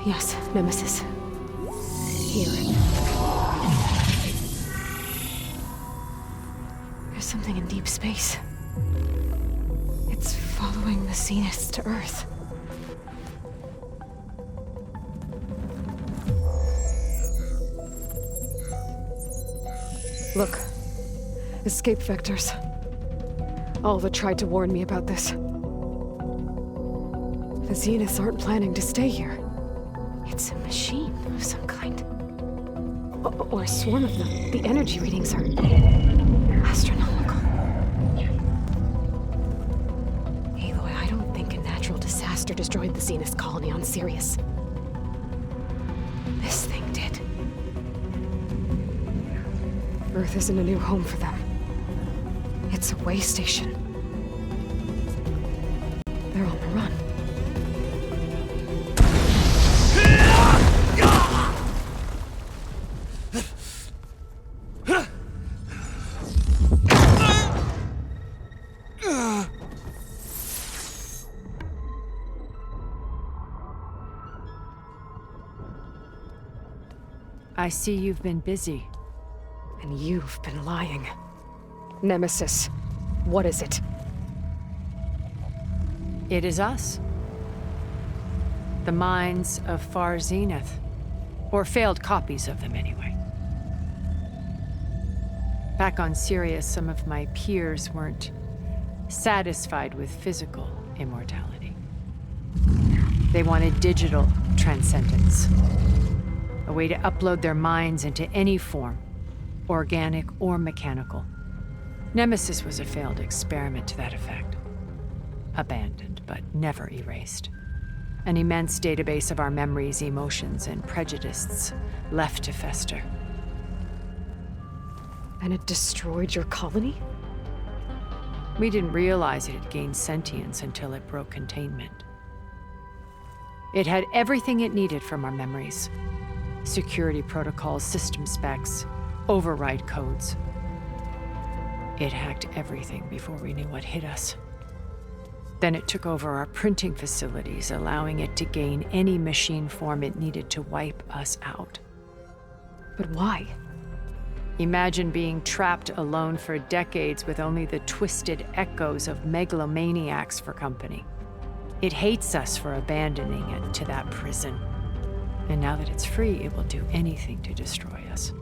Yes, Nemesis. Here. There's something in deep space. It's following the Zeniths to Earth. Look. Escape vectors. Alva tried to warn me about this. The Zeniths aren't planning to stay here. It's a machine of some kind. Or a swarm of them. The energy readings are astronomical. Aloy, I don't think a natural disaster destroyed the Zenith colony on Sirius. This thing did. Earth isn't a new home for them. It's a way station. They're on the run. I see you've been busy. And you've been lying. Nemesis, what is it? It is us. The minds of Far Zenith. Or failed copies of them, anyway. Back on Sirius, some of my peers weren't satisfied with physical immortality. They wanted digital transcendence. A way to upload their minds into any form, organic or mechanical. Nemesis was a failed experiment to that effect. Abandoned, but never erased. An immense database of our memories, emotions, and prejudices left to fester. And it destroyed your colony? We didn't realize it had gained sentience until it broke containment. It had everything it needed from our memories. Security protocols, system specs, override codes. It hacked everything before we knew what hit us. Then it took over our printing facilities, allowing it to gain any machine form it needed to wipe us out. But why? Imagine being trapped alone for decades with only the twisted echoes of megalomaniacs for company. It hates us for abandoning it to that prison. And now that it's free, it will do anything to destroy us,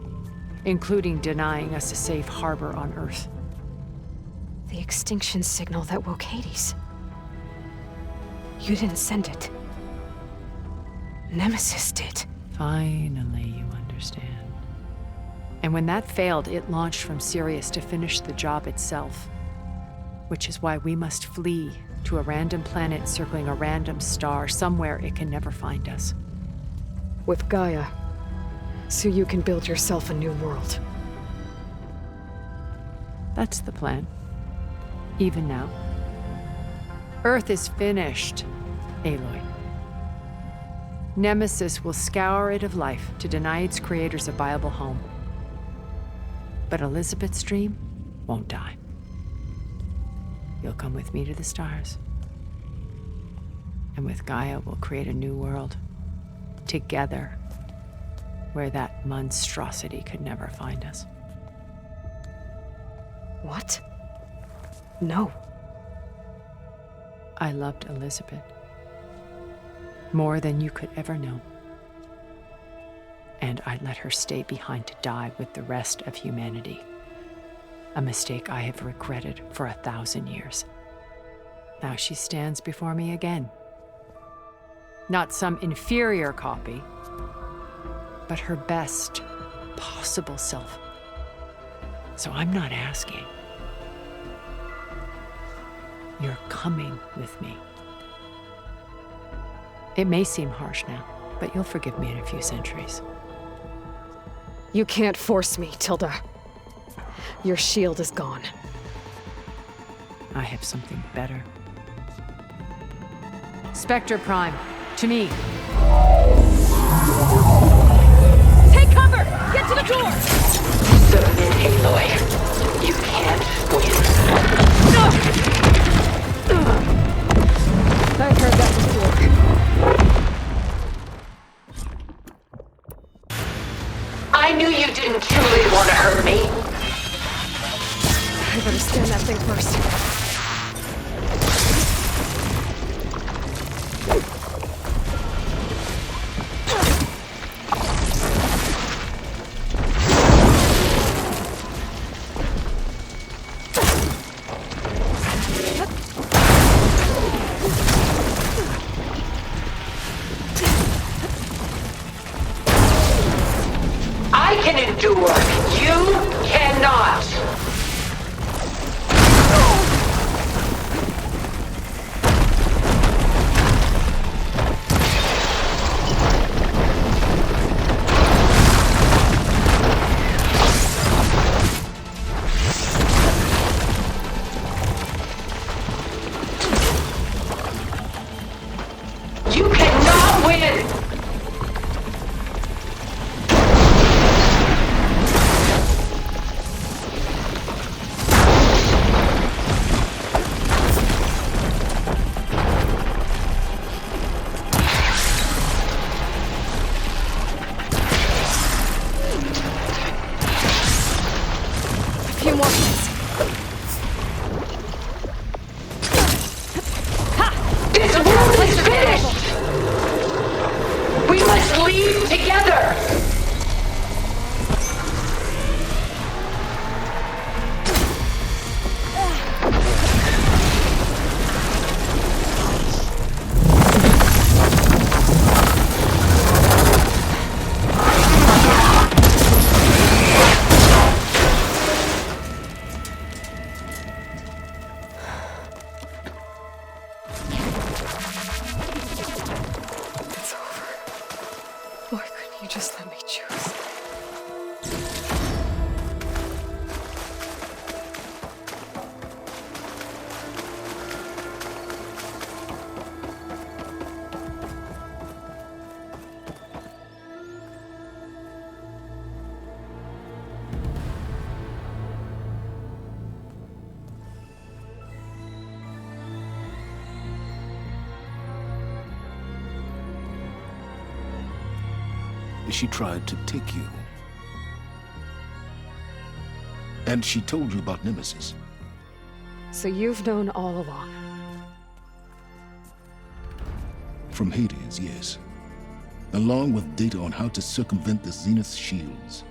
including denying us a safe harbor on Earth. The extinction signal that woke Hades. You didn't send it. Nemesis did. Finally, you understand. And when that failed, it launched from Sirius to finish the job itself. Which is why we must flee to a random planet circling a random star, somewhere it can never find us. With Gaia, so you can build yourself a new world. That's the plan. Even now. Earth is finished, Aloy. Nemesis will scour it of life to deny its creators a viable home. But Elizabeth's dream won't die. You'll come with me to the stars. And with Gaia, we'll create a new world. Together, where that monstrosity could never find us. What? No. I loved Elizabeth. More than you could ever know. And I let her stay behind to die with the rest of humanity. A mistake I have regretted for 1,000 years. Now she stands before me again. Not some inferior copy, but her best possible self. So I'm not asking. You're coming with me. It may seem harsh now, but you'll forgive me in a few centuries. You can't force me, Tilda. Your shield is gone. I have something better. Spectre Prime, to me. Take cover! Get to the door! Submit, Aloy. You can't win. I've heard that before. I knew you didn't truly want to hurt me. I better scan that thing first. door. You cannot! You cannot win! A few more hits. This world is finished! We must leave together! It's over. Why couldn't you just let me choose? She tried to take you. And she told you about Nemesis. So you've known all along. From Hades, yes. Along with data on how to circumvent the Zenith shields.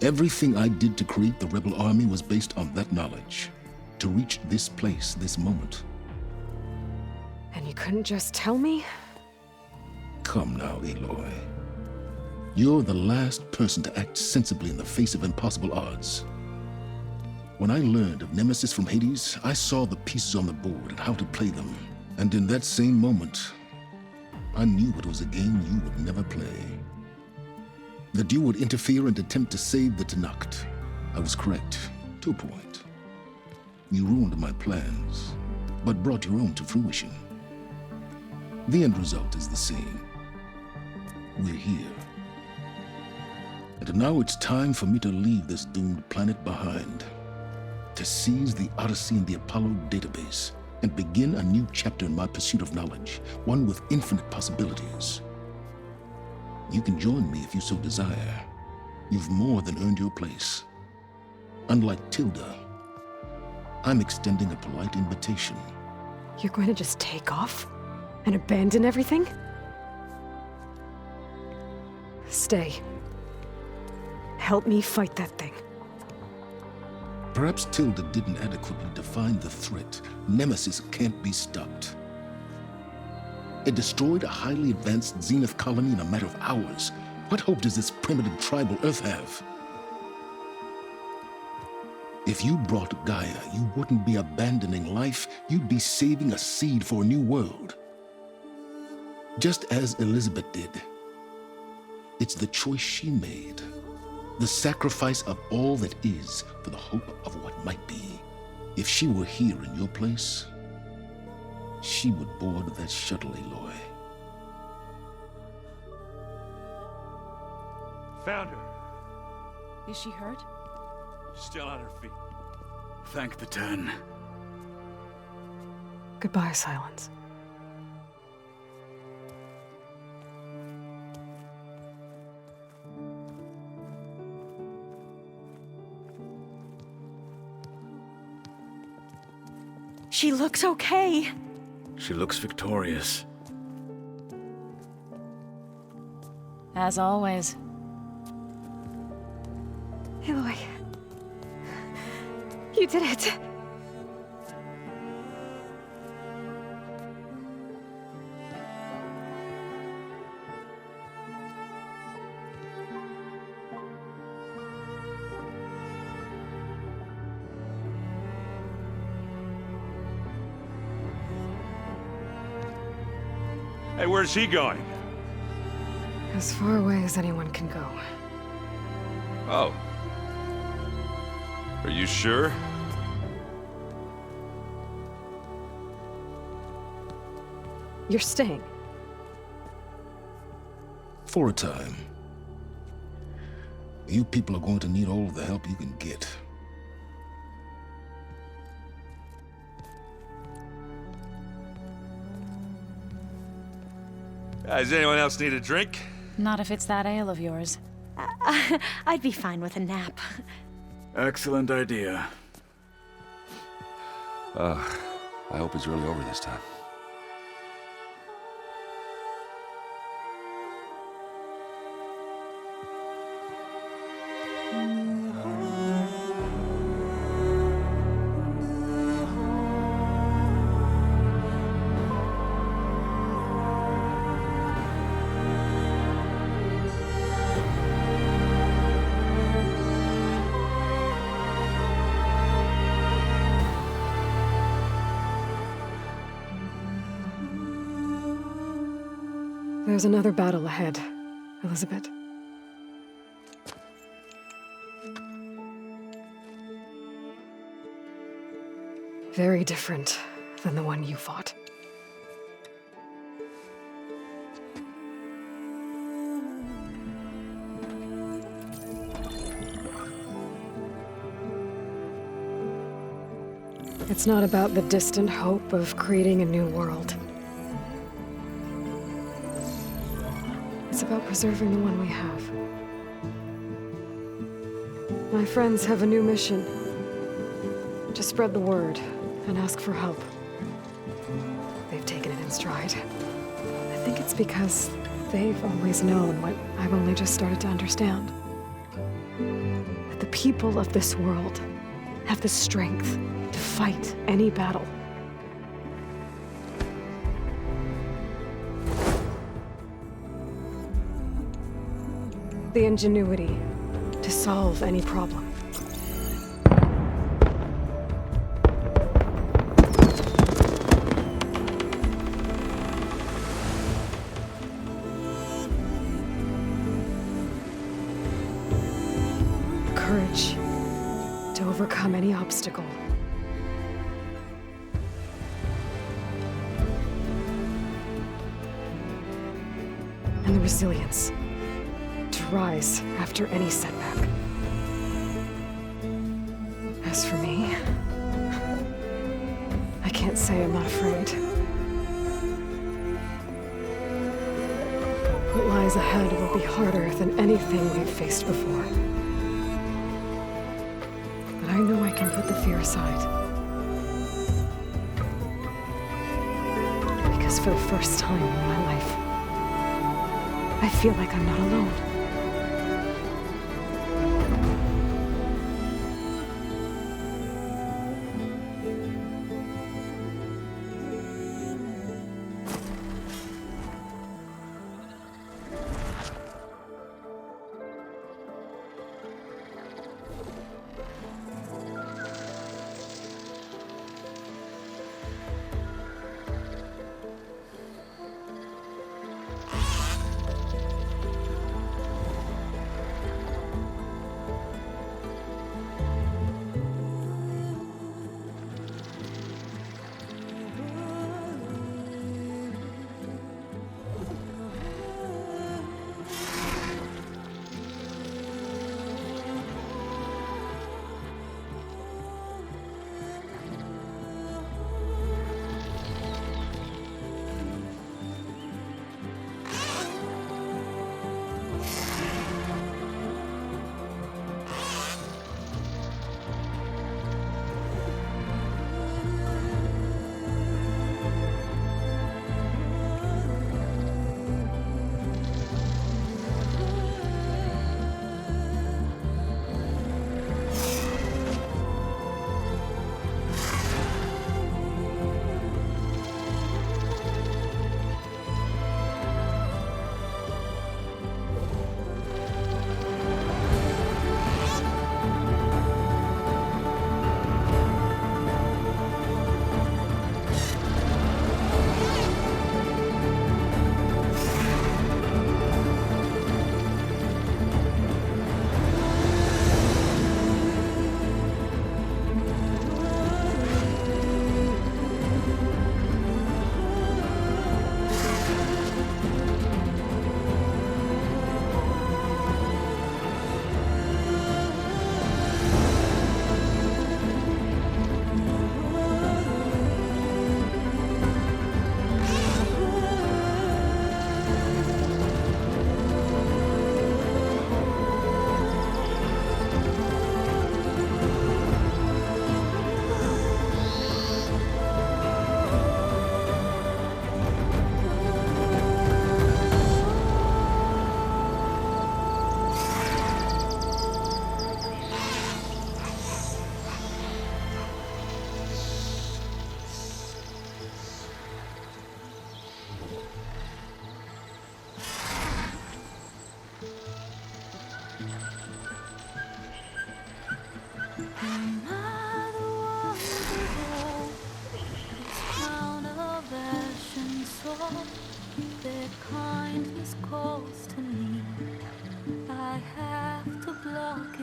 Everything I did to create the rebel army was based on that knowledge. To reach this place, this moment. And you couldn't just tell me? Come now, Aloy. You're the last person to act sensibly in the face of impossible odds. When I learned of Nemesis from Hades, I saw the pieces on the board and how to play them. And in that same moment, I knew it was a game you would never play. That you would interfere and attempt to save the Tallneck. I was correct, to a point. You ruined my plans, but brought your own to fruition. The end result is the same. We're here. And now it's time for me to leave this doomed planet behind. To seize the Odyssey and the Apollo database, and begin a new chapter in my pursuit of knowledge, one with infinite possibilities. You can join me if you so desire. You've more than earned your place. Unlike Tilda, I'm extending a polite invitation. You're going to just take off? And abandon everything? Stay. Help me fight that thing. Perhaps Tilda didn't adequately define the threat. Nemesis can't be stopped. It destroyed a highly advanced Zenith colony in a matter of hours. What hope does this primitive tribal Earth have? If you brought Gaia, you wouldn't be abandoning life, you'd be saving a seed for a new world. Just as Elizabeth did. It's the choice she made. The sacrifice of all that is for the hope of what might be. If she were here in your place, she would board that shuttle, Aloy. Found her. Is she hurt? Still on her feet. Thank the 10. Goodbye, Sylens. She looks okay. She looks victorious. As always. Aloy. You did it. Hey, where's he going? As far away as anyone can go. Oh. Are you sure? You're staying. For a time. You people are going to need all of the help you can get. Does anyone else need a drink? Not if it's that ale of yours. I'd be fine with a nap. Excellent idea. I hope it's really over this time. There's another battle ahead, Elizabeth. Very different than the one you fought. It's not about the distant hope of creating a new world. It's about preserving the one we have. My friends have a new mission. To spread the word and ask for help. They've taken it in stride. I think it's because they've always known what I've only just started to understand. That the people of this world have the strength to fight any battle. The ingenuity to solve any problem. The courage to overcome any obstacle. And the resilience to rise after any setback. As for me, I can't say I'm not afraid. What lies ahead will be harder than anything we've faced before. But I know I can put the fear aside. Because for the first time in my life, I feel like I'm not alone.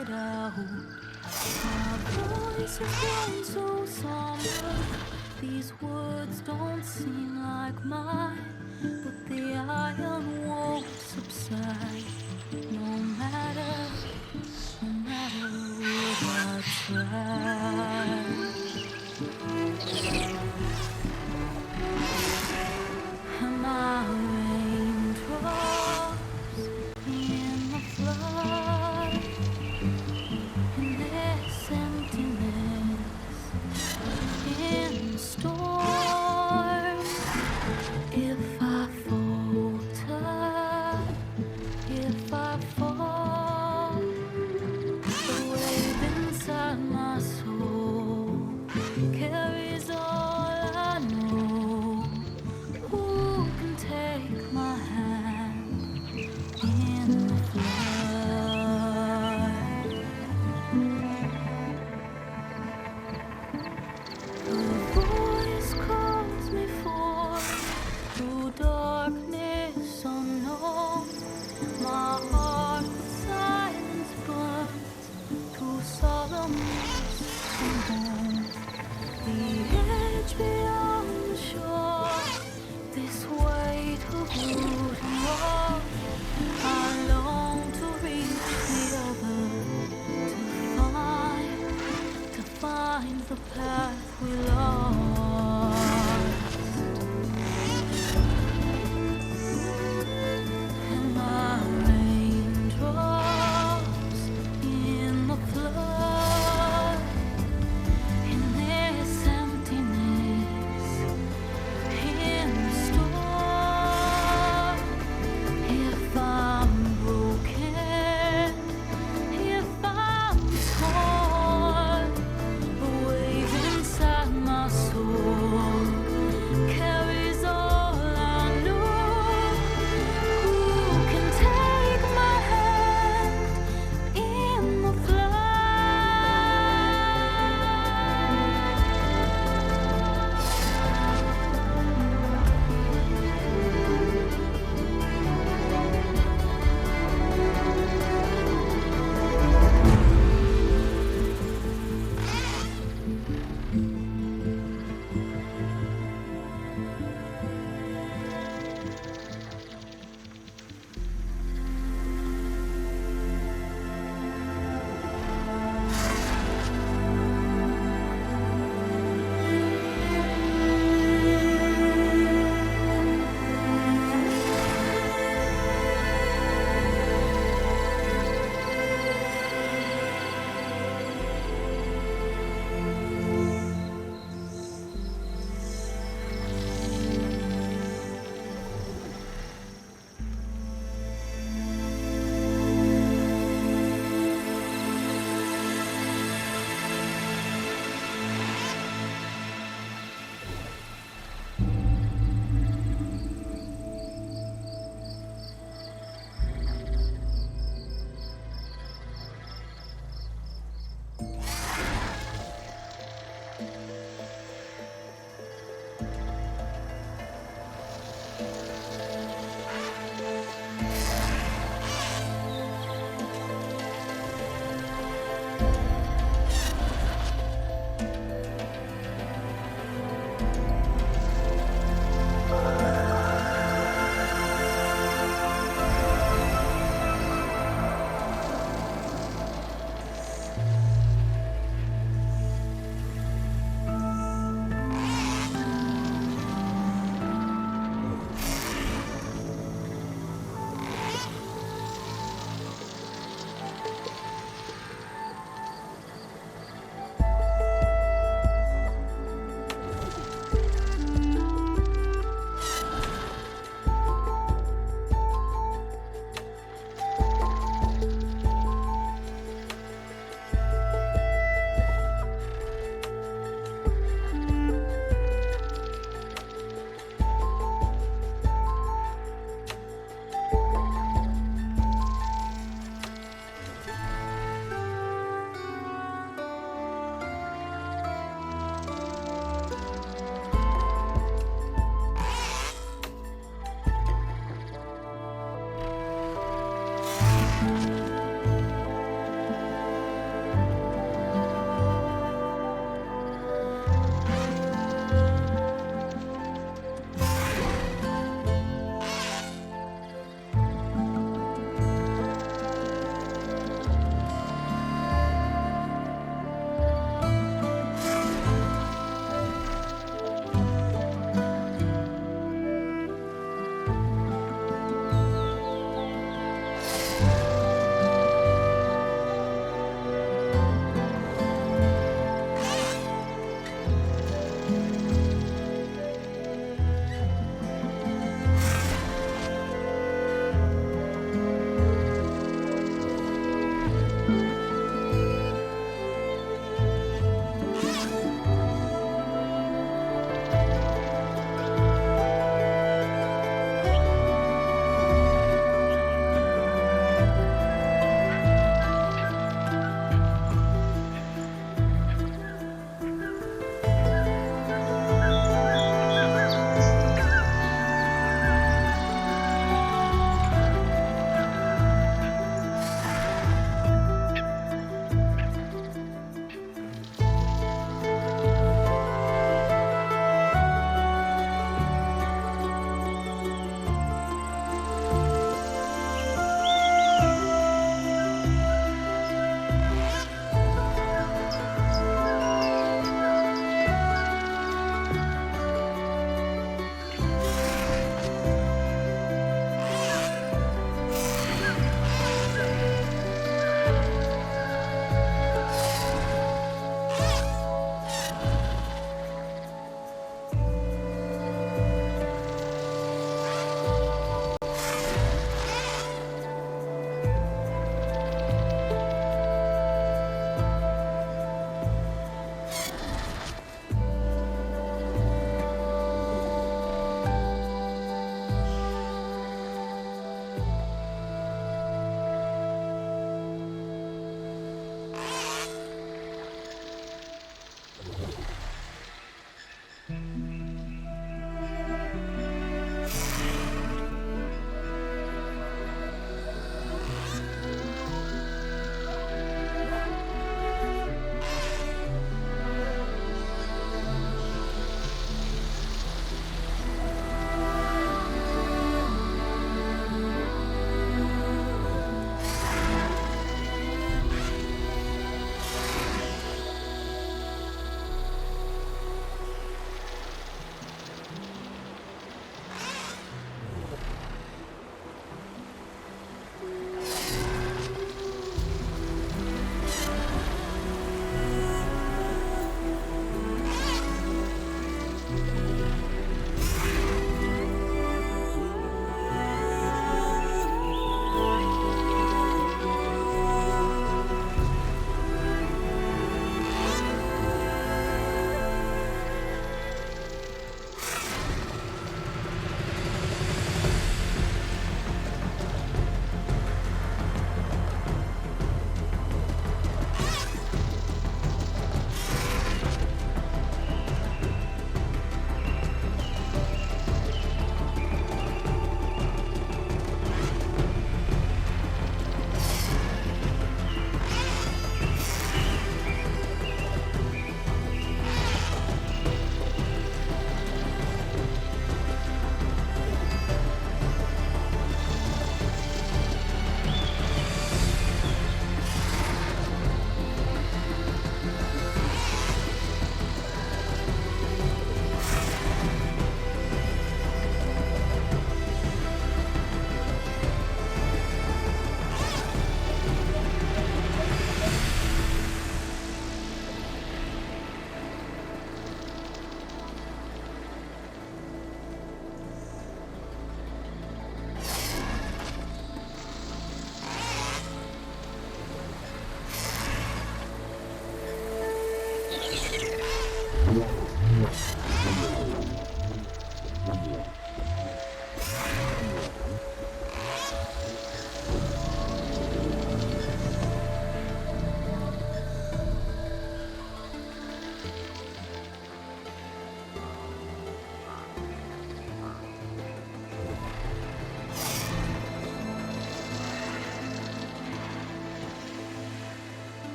it out. My voice has grown so somber. These words don't seem like mine, but the iron won't subside. No matter what I try. And my raindrops in the flood, in this emptiness, in the storm. If I falter, if I fall, the wave inside my soul carries all I know. Who can take my hand in the flood? The voice calls me forth through darkness unknown. My heart with silence burns to solemnness and home. The edge beyond the shore, this weight of root and wall. I long to reach the other, to find the path we lost. And my raindrops in the flood, in this emptiness, in the storm. If I'm broken, if I'm torn, a wave inside my soul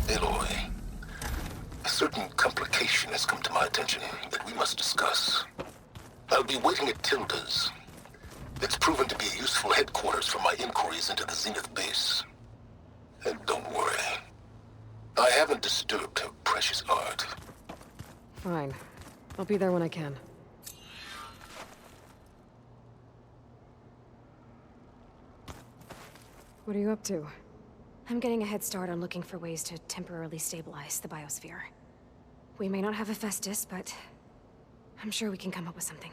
Aloy, a certain complication has come to my attention that we must discuss. I'll be waiting at Tilda's. It's proven to be a useful headquarters for my inquiries into the Zenith Base. And don't worry, I haven't disturbed her precious art. Fine. I'll be there when I can. What are you up to? I'm getting a head start on looking for ways to temporarily stabilize the biosphere. We may not have a Festus, but I'm sure we can come up with something.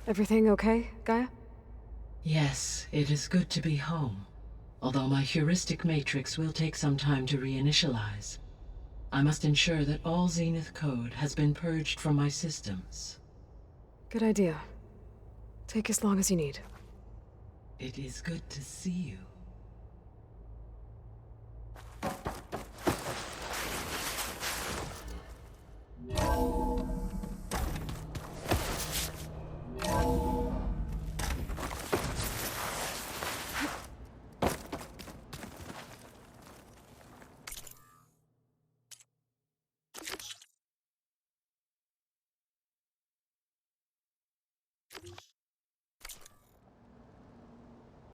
Everything okay, Gaia? Yes, it is good to be home. Although my heuristic matrix will take some time to reinitialize. I must ensure that all Zenith code has been purged from my systems. Good idea. Take as long as you need. It is good to see you.